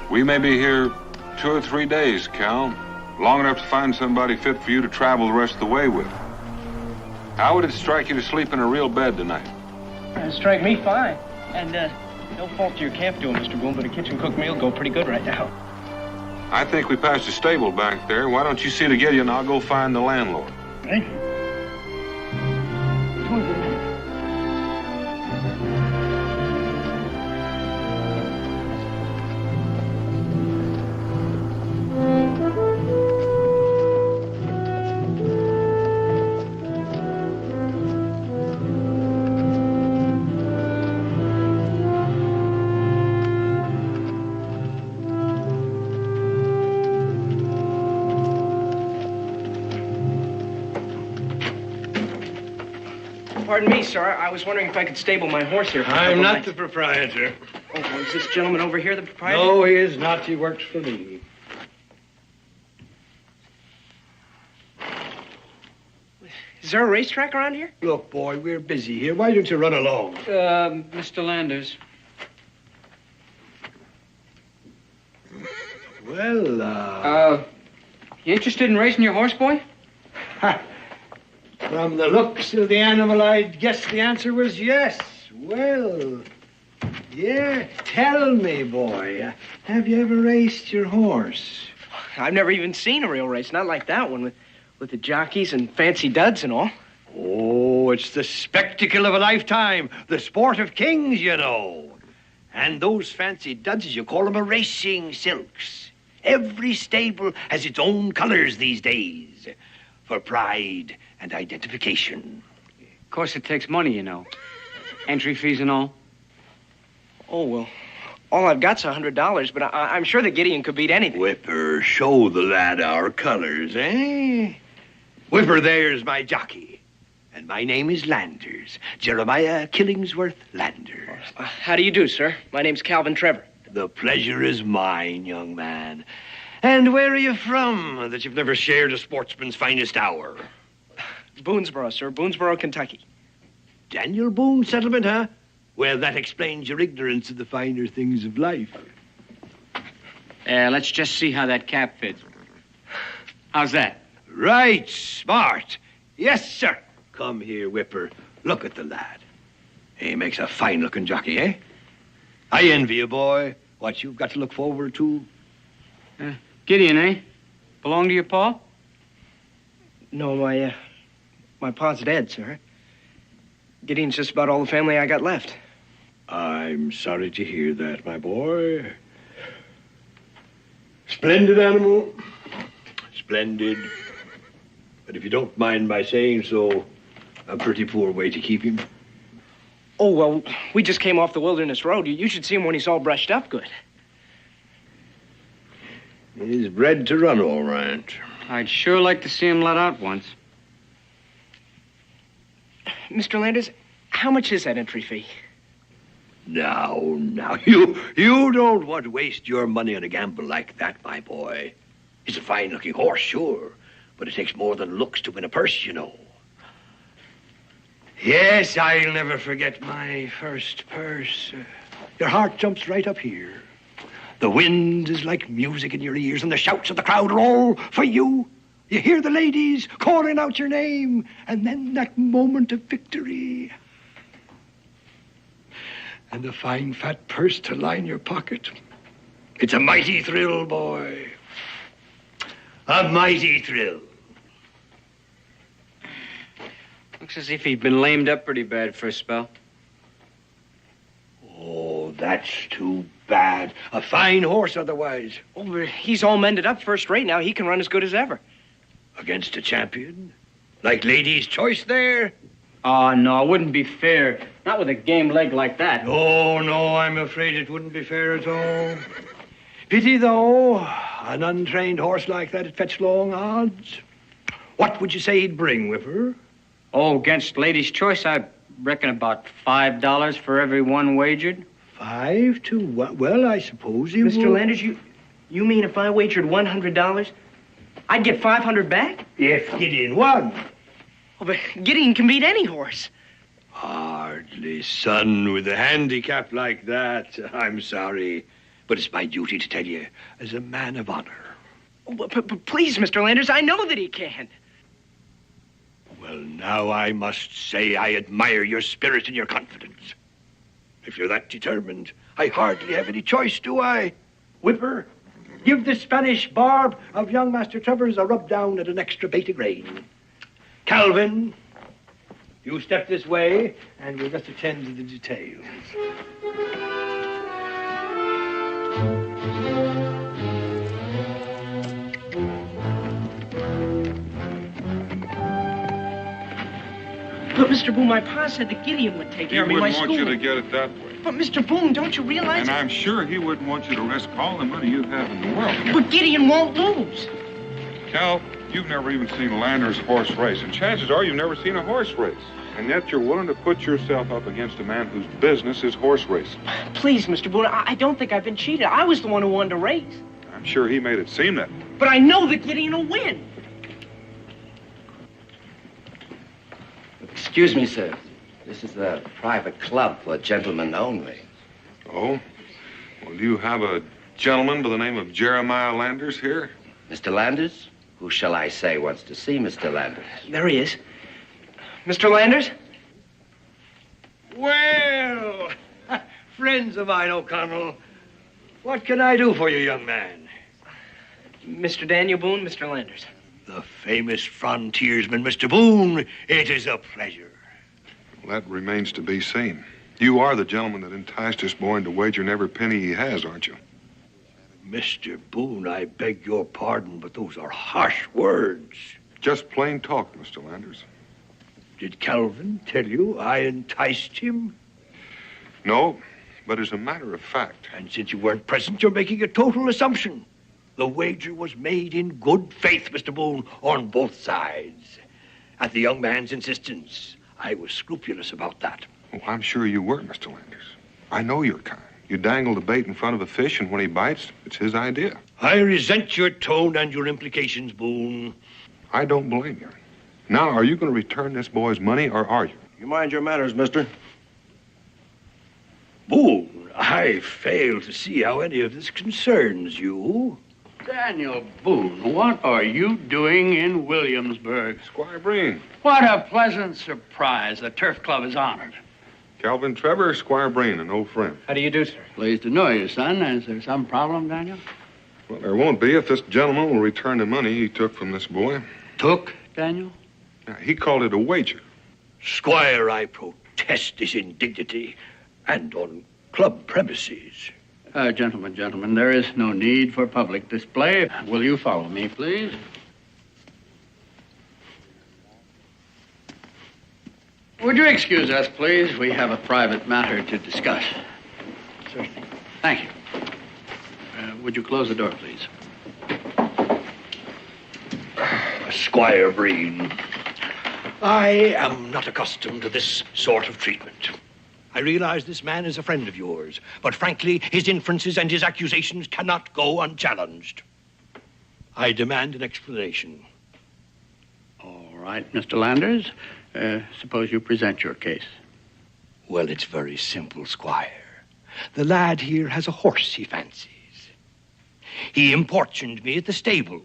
We may be here 2 or 3 days, Cal. Long enough to find somebody fit for you to travel the rest of the way with. How would it strike you to sleep in a real bed tonight? It'd strike me fine. And, no fault to your camp doing, Mr. Boone, but a kitchen cooked meal go pretty good right now. I think we passed a stable back there. Why don't you see to Gideon and I'll go find the landlord? Right? Pardon me, sir. I was wondering if I could stable my horse here. I'm not the proprietor. Oh, is this gentleman over here the proprietor? No, he is not. He works for me. Is there a racetrack around here? Look, boy, we're busy here. Why don't you run along? Mr. Landers. Well, You interested in racing your horse, boy? From the looks of the animal, I'd guess the answer was yes. Well, yeah, tell me, boy, have you ever raced your horse? I've never even seen a real race, not like that one, with the jockeys and fancy duds and all. Oh, it's the spectacle of a lifetime, the sport of kings, you know. And those fancy duds, as you call them, are racing silks. Every stable has its own colors these days for pride and identification. Of course, it takes money, you know. Entry fees and all. Oh, well, all I've got's $100, but I'm sure that Gideon could beat anything. Whipper, show the lad our colors, eh? Whipper, there's my jockey. And my name is Landers, Jeremiah Killingsworth Landers. How do you do, sir? My name's Calvin Trevor. The pleasure is mine, young man. And where are you from, that you've never shared a sportsman's finest hour? Boonesboro, sir. Boonesboro, Kentucky. Daniel Boone settlement, huh? Well, that explains your ignorance of the finer things of life. Let's just see how that cap fits. How's that? Right, smart. Yes, sir. Come here, Whipper. Look at the lad. He makes a fine-looking jockey, eh? I envy you, boy, what you've got to look forward to. Gideon, eh? Belong to your pa? No, my pa's dead, sir. Gideon's just about all the family I got left. I'm sorry to hear that, my boy. Splendid animal. Splendid. But if you don't mind my saying so, a pretty poor way to keep him. Oh, well, we just came off the Wilderness Road. You should see him when he's all brushed up good. He's bred to run all right. I'd sure like to see him let out once. Mr. Landers, how much is that entry fee? Now, you don't want to waste your money on a gamble like that, my boy. He's a fine-looking horse, sure, but it takes more than looks to win a purse, you know. Yes, I'll never forget my first purse. Your heart jumps right up here. The wind is like music in your ears, and the shouts of the crowd are all for you. You hear the ladies calling out your name, and then that moment of victory. And a fine fat purse to line your pocket. It's a mighty thrill, boy. A mighty thrill. Looks as if he'd been lamed up pretty bad for a spell. Oh, that's too bad. A fine horse otherwise. Oh, but he's all mended up first rate now. He can run as good as ever. Against a champion? Like Lady's Choice there? Oh, no, it wouldn't be fair. Not with a game leg like that. Oh, no, I'm afraid it wouldn't be fair at all. Pity, though. An untrained horse like that would fetch long odds. What would you say he'd bring, Whipper? Oh, against Lady's Choice, I reckon about $5 for every one wagered. 5 to 1? Well, I suppose he Mr. would. Landers, you mean if I wagered $100, I'd get $500 back? If Gideon won. Oh, but Gideon can beat any horse. Hardly, son, with a handicap like that. I'm sorry, but it's my duty to tell you, as a man of honor. Oh, but please, Mr. Landers, I know that he can. Well, now I must say I admire your spirit and your confidence. If you're that determined, I hardly have any choice, do I? Whipper, give the Spanish barb of young Master Trevor's a rub down at an extra bait of grain. Calvin, you step this way, and we'll just attend to the details. But, Mr. Boone, my pa said that Gideon would take care of me. He wouldn't want you to get it that way. But, Mr. Boone, don't you realize... And I'm sure he wouldn't want you to risk all the money you have in the world. But Gideon won't lose. Cal, you've never even seen Lander's horse race, and chances are you've never seen a horse race. And yet you're willing to put yourself up against a man whose business is horse racing. Please, Mr. Boone, I don't think I've been cheated. I was the one who won the race. I'm sure he made it seem that. But I know that Gideon will win. Excuse me, sir. This is a private club for gentlemen only. Oh? Well, do you have a gentleman by the name of Jeremiah Landers here? Mr. Landers? Who shall I say wants to see Mr. Landers? There he is. Mr. Landers? Well, friends of mine, O'Connell, what can I do for you, young man? Mr. Daniel Boone, Mr. Landers. The famous frontiersman, Mr. Boone. It is a pleasure. Well, that remains to be seen. You are the gentleman that enticed this boy into wagering every penny he has, aren't you? Mr. Boone, I beg your pardon, but those are harsh words. Just plain talk, Mr. Landers. Did Calvin tell you I enticed him? No, but as a matter of fact. And since you weren't present, you're making a total assumption. The wager was made in good faith, Mr. Boone, on both sides. At the young man's insistence, I was scrupulous about that. Oh, I'm sure you were, Mr. Landers. I know your kind. You dangle the bait in front of a fish, and when he bites, it's his idea. I resent your tone and your implications, Boone. I don't blame you. Now, are you going to return this boy's money, or are you? You mind your manners, mister. Boone, I fail to see how any of this concerns you. Daniel Boone, what are you doing in Williamsburg? Squire Breen. What a pleasant surprise. The Turf Club is honored. Calvin Trevor, Squire Breen, an old friend. How do you do, sir? Pleased to know you, son. Is there some problem, Daniel? Well, there won't be if this gentleman will return the money he took from this boy. Took, Daniel? He called it a wager. Squire, I protest this indignity, and on club premises. Gentlemen, there is no need for public display. Will you follow me, please? Would you excuse us, please? We have a private matter to discuss. Certainly. Thank you. Would you close the door, please? Squire Breen, I am not accustomed to this sort of treatment. I realize this man is a friend of yours, but frankly, his inferences and his accusations cannot go unchallenged. I demand an explanation. All right, Mr. Landers. Suppose you present your case. Well, it's very simple, Squire. The lad here has a horse he fancies. He importuned me at the stables,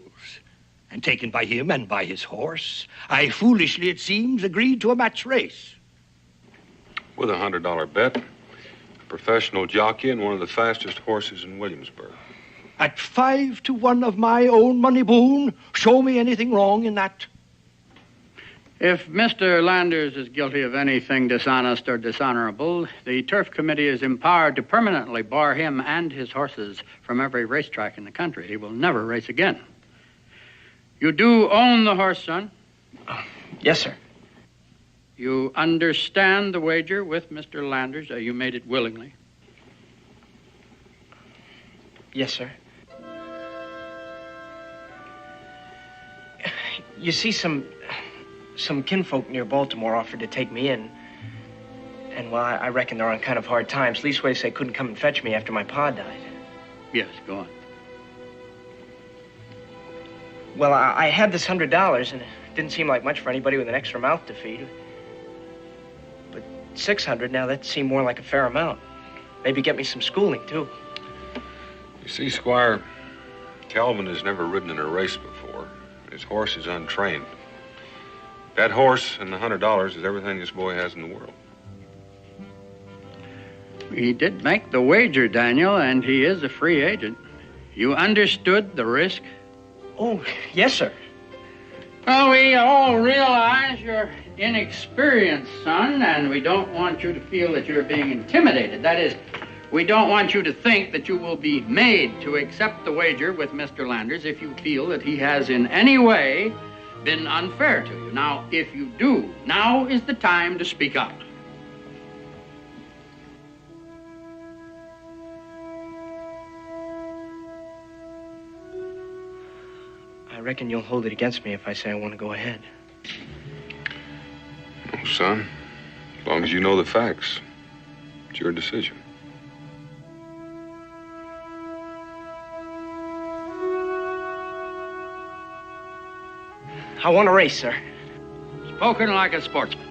and taken by him and by his horse, I foolishly, it seems, agreed to a match race. With a $100 bet, a professional jockey and one of the fastest horses in Williamsburg. At 5 to 1 of my own money, Boone, show me anything wrong in that. If Mr. Landers is guilty of anything dishonest or dishonorable, the Turf Committee is empowered to permanently bar him and his horses from every racetrack in the country. He will never race again. You do own the horse, son? Yes, sir. You understand the wager with Mr. Landers? You made it willingly? Yes, sir. You see, some kinfolk near Baltimore offered to take me in. And, well, I reckon they're on kind of hard times. Leastways, they couldn't come and fetch me after my pa died. Yes, go on. Well, I had this $100, and it didn't seem like much for anybody with an extra mouth to feed. But $600 now, that seemed more like a fair amount. Maybe get me some schooling, too. You see, Squire, Calvin has never ridden in a race before. His horse is untrained. That horse and the $100 is everything this boy has in the world. He did make the wager, Daniel, and he is a free agent. You understood the risk? Oh, yes, sir. Well, we all realize you're inexperienced, son, and we don't want you to feel that you're being intimidated. That is, we don't want you to think that you will be made to accept the wager with Mr. Landers if you feel that he has in any way been unfair to you. Now, if you do, now is the time to speak up. I reckon you'll hold it against me if I say I want to go ahead. Oh, son, as long as you know the facts, it's your decision. I want to race, sir. Spoken like a sportsman.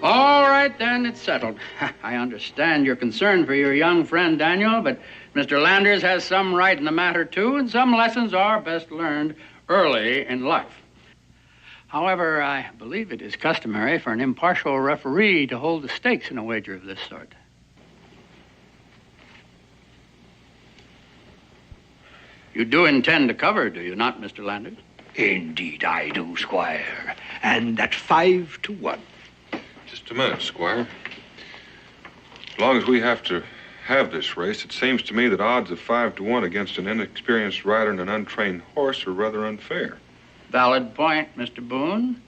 All right, then, it's settled. I understand your concern for your young friend, Daniel, but Mr. Landers has some right in the matter, too, and some lessons are best learned early in life. However, I believe it is customary for an impartial referee to hold the stakes in a wager of this sort. You do intend to cover, do you not, Mr. Landers? Indeed I do, Squire. And at 5 to 1. Just a minute, Squire. As long as we have to have this race, it seems to me that odds of 5 to 1 against an inexperienced rider and an untrained horse are rather unfair. Valid point, Mr. Boone.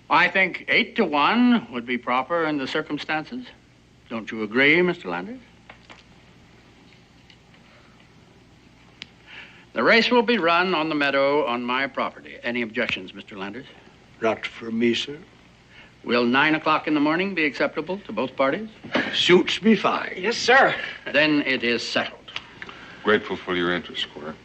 I think 8 to 1 would be proper in the circumstances. Don't you agree, Mr. Landers? The race will be run on the meadow on my property. Any objections, Mr. Landers? Not from me, sir. Will 9 o'clock in the morning be acceptable to both parties? Suits me fine. Yes, sir. Then it is settled. Grateful for your interest, Squire.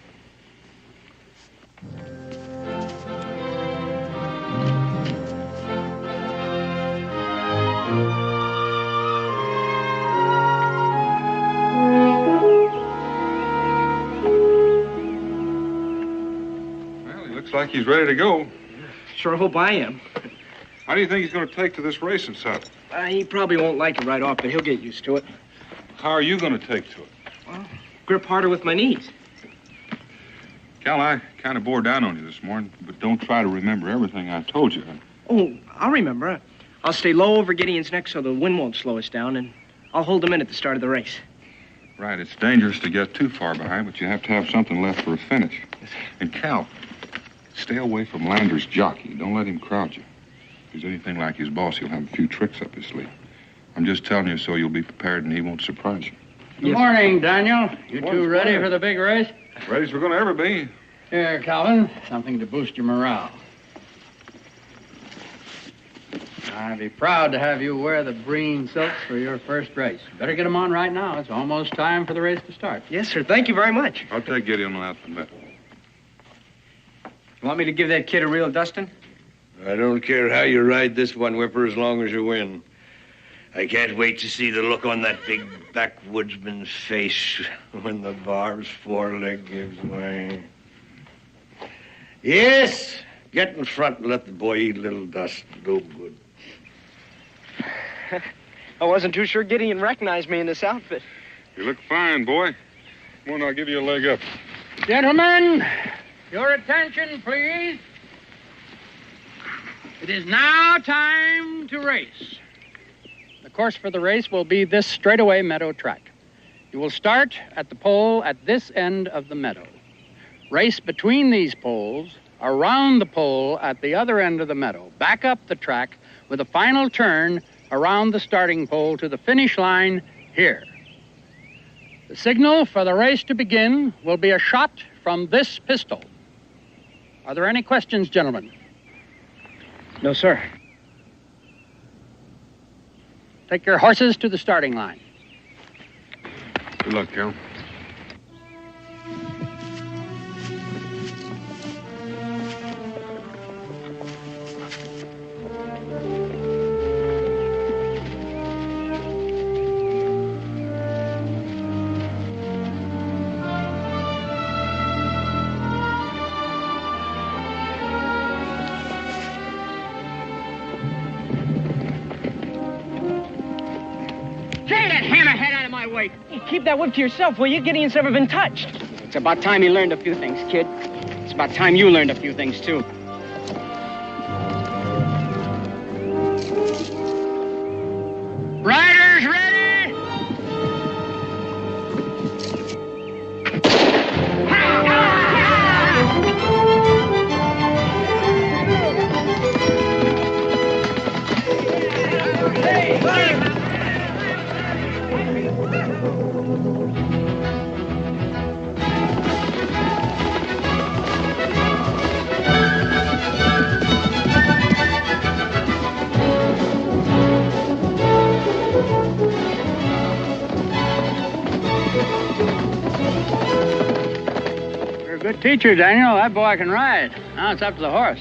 Looks like he's ready to go. Sure hope I am. How do you think he's going to take to this racing saddle? He probably won't like it right off, but he'll get used to it. How are you going to take to it? Well, grip harder with my knees. Cal, I kind of bore down on you this morning, but don't try to remember everything I told you. Oh, I'll remember. I'll stay low over Gideon's neck so the wind won't slow us down, and I'll hold him in at the start of the race. Right, it's dangerous to get too far behind, but you have to have something left for a finish. And Cal, stay away from Lander's jockey. Don't let him crowd you. If he's anything like his boss, he'll have a few tricks up his sleeve. I'm just telling you so you'll be prepared and he won't surprise you. Good morning, Daniel. You two ready for the big race? Ready as we're going to ever be. Here, Calvin, something to boost your morale. I'd be proud to have you wear the green silks for your first race. Better get them on right now. It's almost time for the race to start. Yes, sir. Thank you very much. I'll take Gideon out in a minute. You want me to give that kid a real dusting? I don't care how you ride this one, Whipper, as long as you win. I can't wait to see the look on that big backwoodsman's face when the bar's foreleg gives way. Yes, get in front and let the boy eat a little dust. Go good. I wasn't too sure Gideon recognized me in this outfit. You look fine, boy. Come on, I'll give you a leg up. Gentlemen, your attention, please. It is now time to race. The course for the race will be this straightaway meadow track. You will start at the pole at this end of the meadow. Race between these poles, around the pole at the other end of the meadow, back up the track with a final turn around the starting pole to the finish line here. The signal for the race to begin will be a shot from this pistol. Are there any questions, gentlemen? No, sir. Take your horses to the starting line. Good luck, Cal. Keep that whip to yourself, will you? Gideon's never been touched. It's about time he learned a few things, kid. It's about time you learned a few things, too. Riders ready? Good teacher, Daniel. That boy can ride. Now it's up to the horse.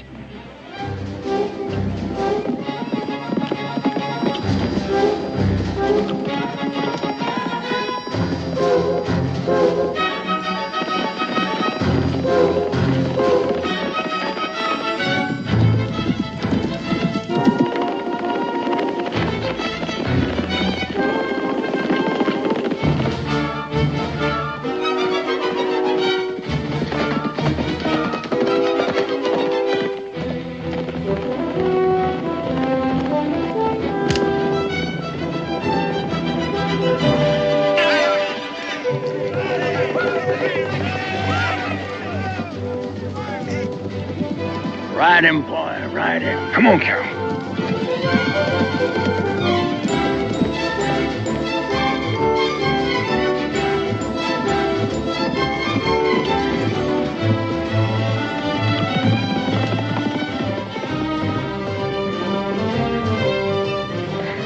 Ride him, boy, ride him. Come on, Carol.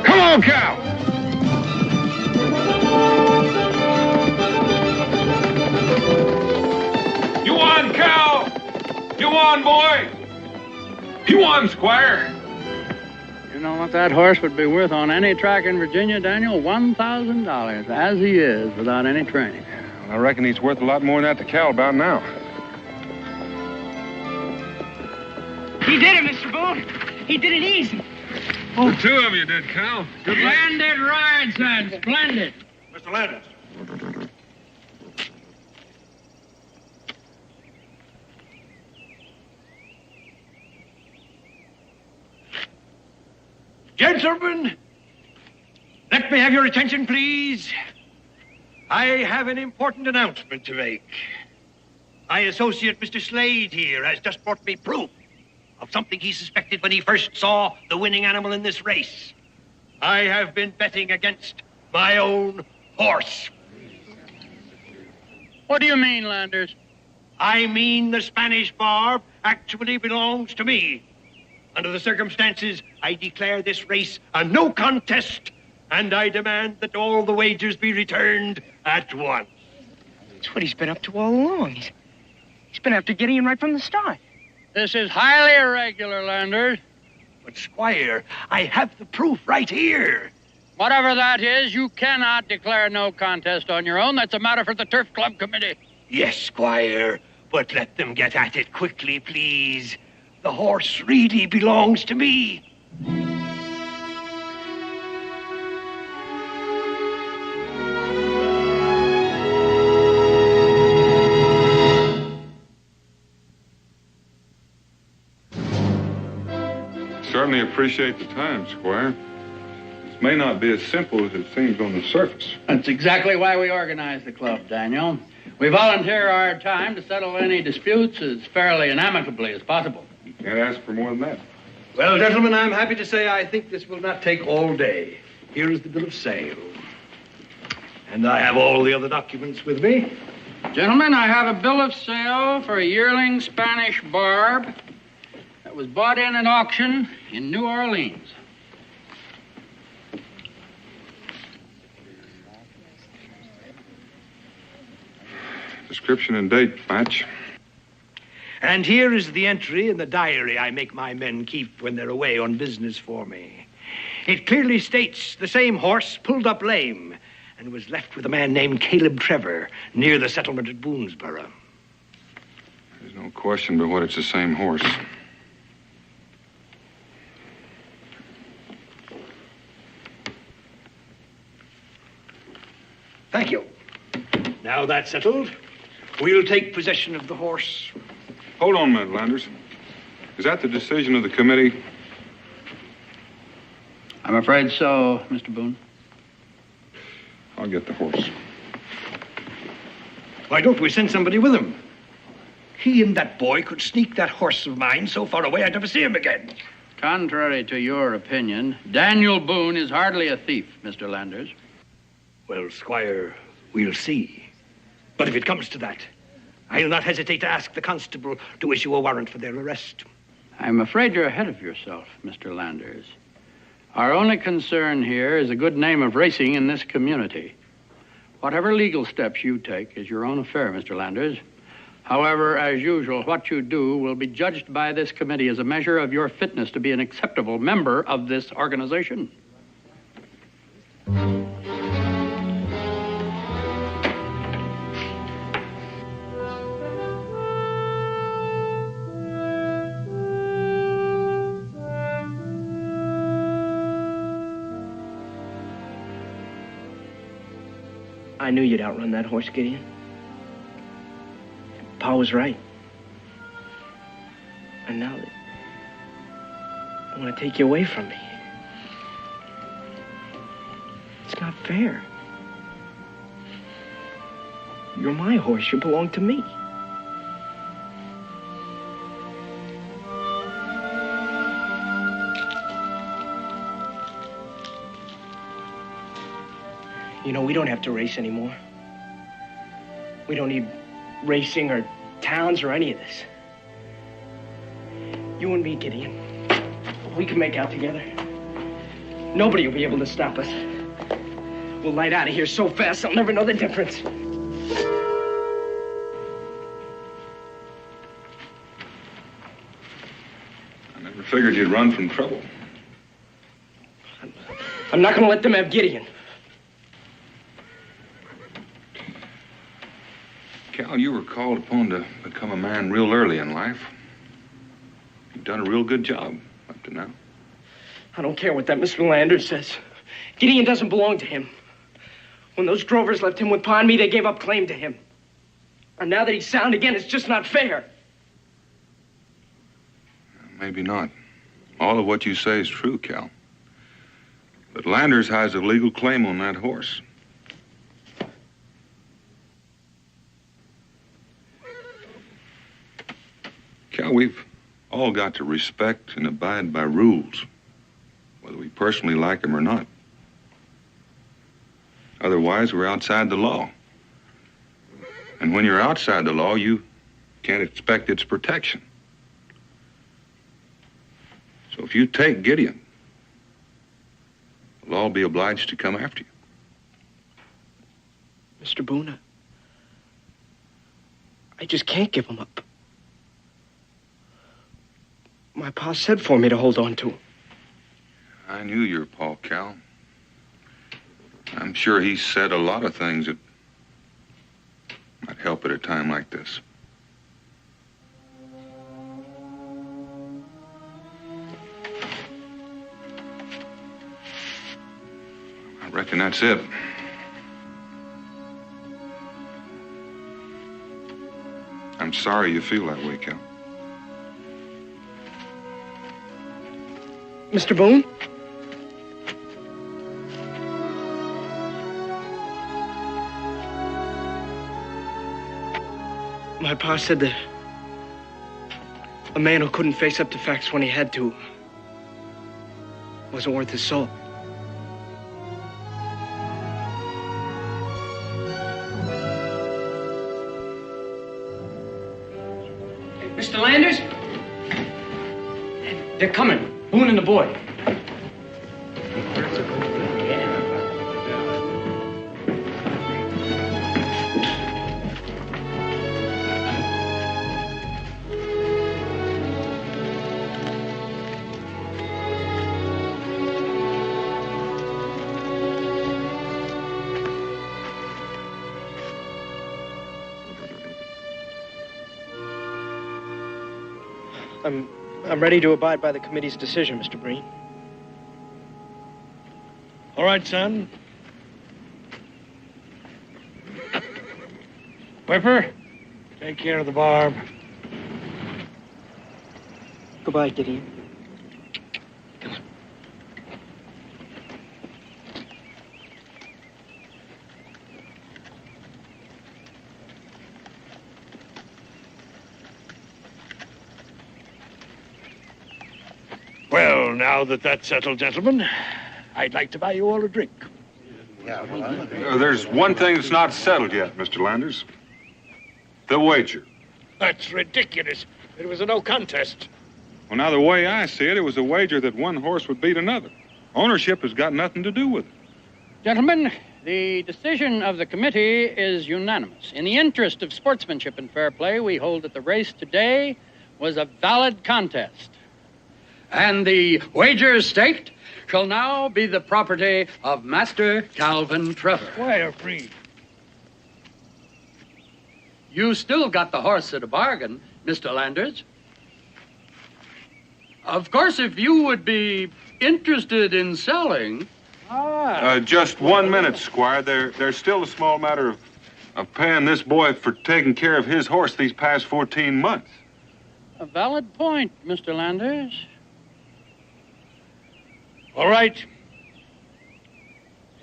Come on, Cal. You won, Cal. You won, boy. You won, Squire. You know what that horse would be worth on any track in Virginia, Daniel? $1,000, as he is, without any training. Well, I reckon he's worth a lot more than that to Cal about now. He did it, Mr. Boone. He did it easy. Oh. The two of you did, Cal. Splendid ride, son. Splendid. Mr. Landis. Gentlemen, let me have your attention, please. I have an important announcement to make. My associate, Mr. Slade, here, has just brought me proof of something he suspected when he first saw the winning animal in this race. I have been betting against my own horse. What do you mean, Landers? I mean the Spanish Barb actually belongs to me. Under the circumstances, I declare this race a no contest, and I demand that all the wagers be returned at once. That's what he's been up to all along. He's been after Gideon right from the start. This is highly irregular, Landers. But, Squire, I have the proof right here. Whatever that is, you cannot declare no contest on your own. That's a matter for the Turf Club Committee. Yes, Squire, but let them get at it quickly, please. The horse really belongs to me. Certainly appreciate the time, Squire. This may not be as simple as it seems on the surface. That's exactly why we organized the club, Daniel. We volunteer our time to settle any disputes as fairly and amicably as possible. You can't ask for more than that. Well, gentlemen, I'm happy to say I think this will not take all day. Here is the bill of sale. And I have all the other documents with me. Gentlemen, I have a bill of sale for a yearling Spanish Barb that was bought in at auction in New Orleans. Description and date match. And here is the entry in the diary I make my men keep when they're away on business for me. It clearly states the same horse pulled up lame and was left with a man named Caleb Trevor near the settlement at Boonesboro. There's no question but what it's the same horse. Thank you. Now that's settled, we'll take possession of the horse. Hold on a minute, Landers. Is that the decision of the committee? I'm afraid so, Mr. Boone. I'll get the horse. Why don't we send somebody with him? He and that boy could sneak that horse of mine so far away I'd never see him again. Contrary to your opinion, Daniel Boone is hardly a thief, Mr. Landers. Well, Squire, we'll see. But if it comes to that, I'll not hesitate to ask the constable to issue a warrant for their arrest. I'm afraid you're ahead of yourself, Mr. Landers. Our only concern here is the good name of racing in this community. Whatever legal steps you take is your own affair, Mr. Landers. However, as usual, what you do will be judged by this committee as a measure of your fitness to be an acceptable member of this organization. I knew you'd outrun that horse, Gideon. Pa was right. And now that I want to take you away from me. It's not fair. You're my horse. You belong to me. You know, we don't have to race anymore. We don't need racing or towns or any of this. You and me, Gideon, we can make out together. Nobody will be able to stop us. We'll light out of here so fast, I'll never know the difference. I never figured you'd run from trouble. I'm not going to let them have Gideon. Cal, you were called upon to become a man real early in life. You've done a real good job up to now. I don't care what that Mr. Landers says. Gideon doesn't belong to him. When those drovers left him with Pa and me, they gave up claim to him. And now that he's sound again, it's just not fair. Maybe not. All of what you say is true, Cal. But Landers has a legal claim on that horse. Cal, we've all got to respect and abide by rules, whether we personally like them or not. Otherwise, we're outside the law. And when you're outside the law, you can't expect its protection. So if you take Gideon, the law will be obliged to come after you. Mr. Boone, I just can't give him up. My pa said for me to hold on to him. I knew your pa, Cal. I'm sure he said a lot of things that might help at a time like this. I reckon that's it. I'm sorry you feel that way, Cal. Mr. Boone? My pa said that a man who couldn't face up to facts when he had to wasn't worth his soul. Mr. Landers? They're coming. Boone and the boy. I'm ready to abide by the committee's decision, Mr. Breen. All right, son. Whipper? Take care of the barb. Goodbye, Gideon. Well, now that that's settled, gentlemen, I'd like to buy you all a drink. There's one thing that's not settled yet, Mr. Landers. The wager. That's ridiculous. It was a no contest. Well, now, the way I see it, it was a wager that one horse would beat another. Ownership has got nothing to do with it. Gentlemen, the decision of the committee is unanimous. In the interest of sportsmanship and fair play, we hold that the race today was a valid contest. And the wagers staked shall now be the property of Master Calvin Trevor. Squire Breen. You still got the horse at a bargain, Mr. Landers. Of course, if you would be interested in selling... Just 1 minute, Squire. There's still a small matter of paying this boy for taking care of his horse these past 14 months. A valid point, Mr. Landers. All right.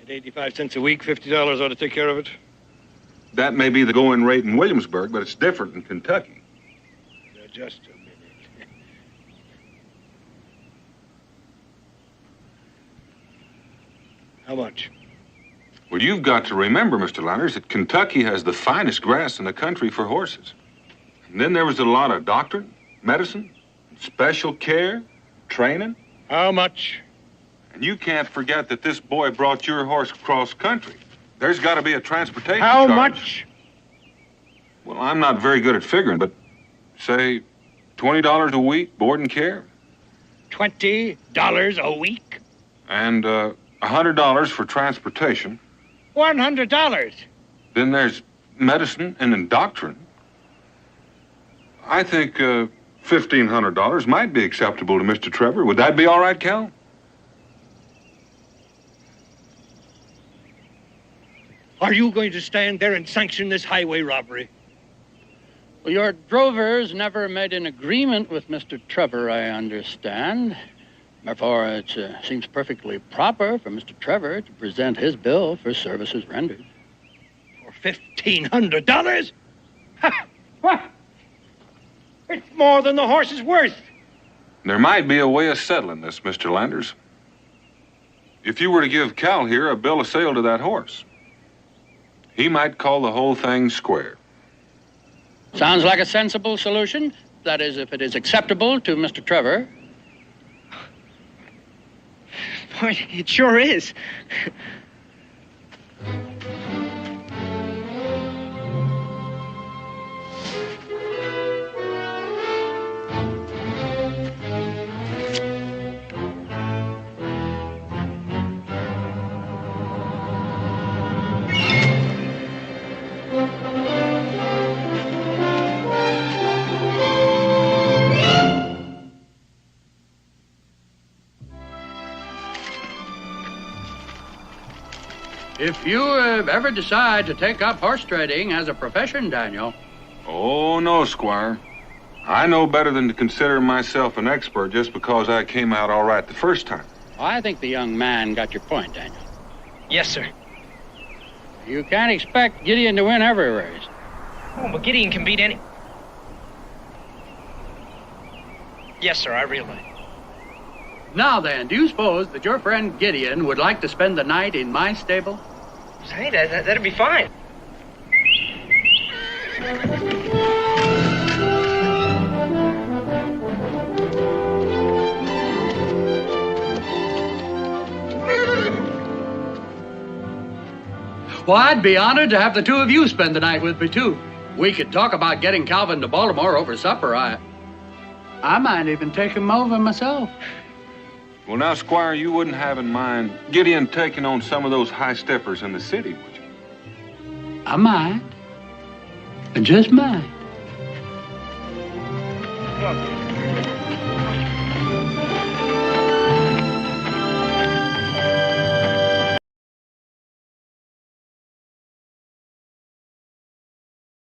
At 85 cents a week, $50 ought to take care of it. That may be the going rate in Williamsburg, but it's different in Kentucky. Just a minute. How much? Well, you've got to remember, Mr. Landers, that Kentucky has the finest grass in the country for horses. And then there was a lot of doctrine, medicine, special care, training. How much? And you can't forget that this boy brought your horse cross country. There's got to be a transportation How charge. much? Well, I'm not very good at figuring, but say $20 a week, board and care. $20 a week? And $100 for transportation. $100. Then there's medicine and indoctrine. I think $1,500 might be acceptable to Mr. Trevor. Would that be all right, Cal? Are you going to stand there and sanction this highway robbery? Well, your drovers never made an agreement with Mr. Trevor, I understand. Therefore, it seems perfectly proper for Mr. Trevor to present his bill for services rendered. For $1,500? What? It's more than the horse is worth. There might be a way of settling this, Mr. Landers. If you were to give Cal here a bill of sale to that horse, he might call the whole thing square. Sounds like a sensible solution. That is, if it is acceptable to Mr. Trevor. Boy, it sure is. If you ever decide to take up horse trading as a profession, Daniel. Oh, no, Squire. I know better than to consider myself an expert just because I came out all right the first time. I think the young man got your point, Daniel. Yes, sir. You can't expect Gideon to win every race. Oh, but Gideon can beat any... Yes, sir, I realize. Now then, do you suppose that your friend Gideon would like to spend the night in my stable? Say, that'd be fine. Well, I'd be honored to have the two of you spend the night with me, too. We could talk about getting Calvin to Baltimore over supper. I might even take him over myself. Well, now, Squire, you wouldn't have in mind Gideon taking on some of those high steppers in the city, would you? I might. I just might. Look.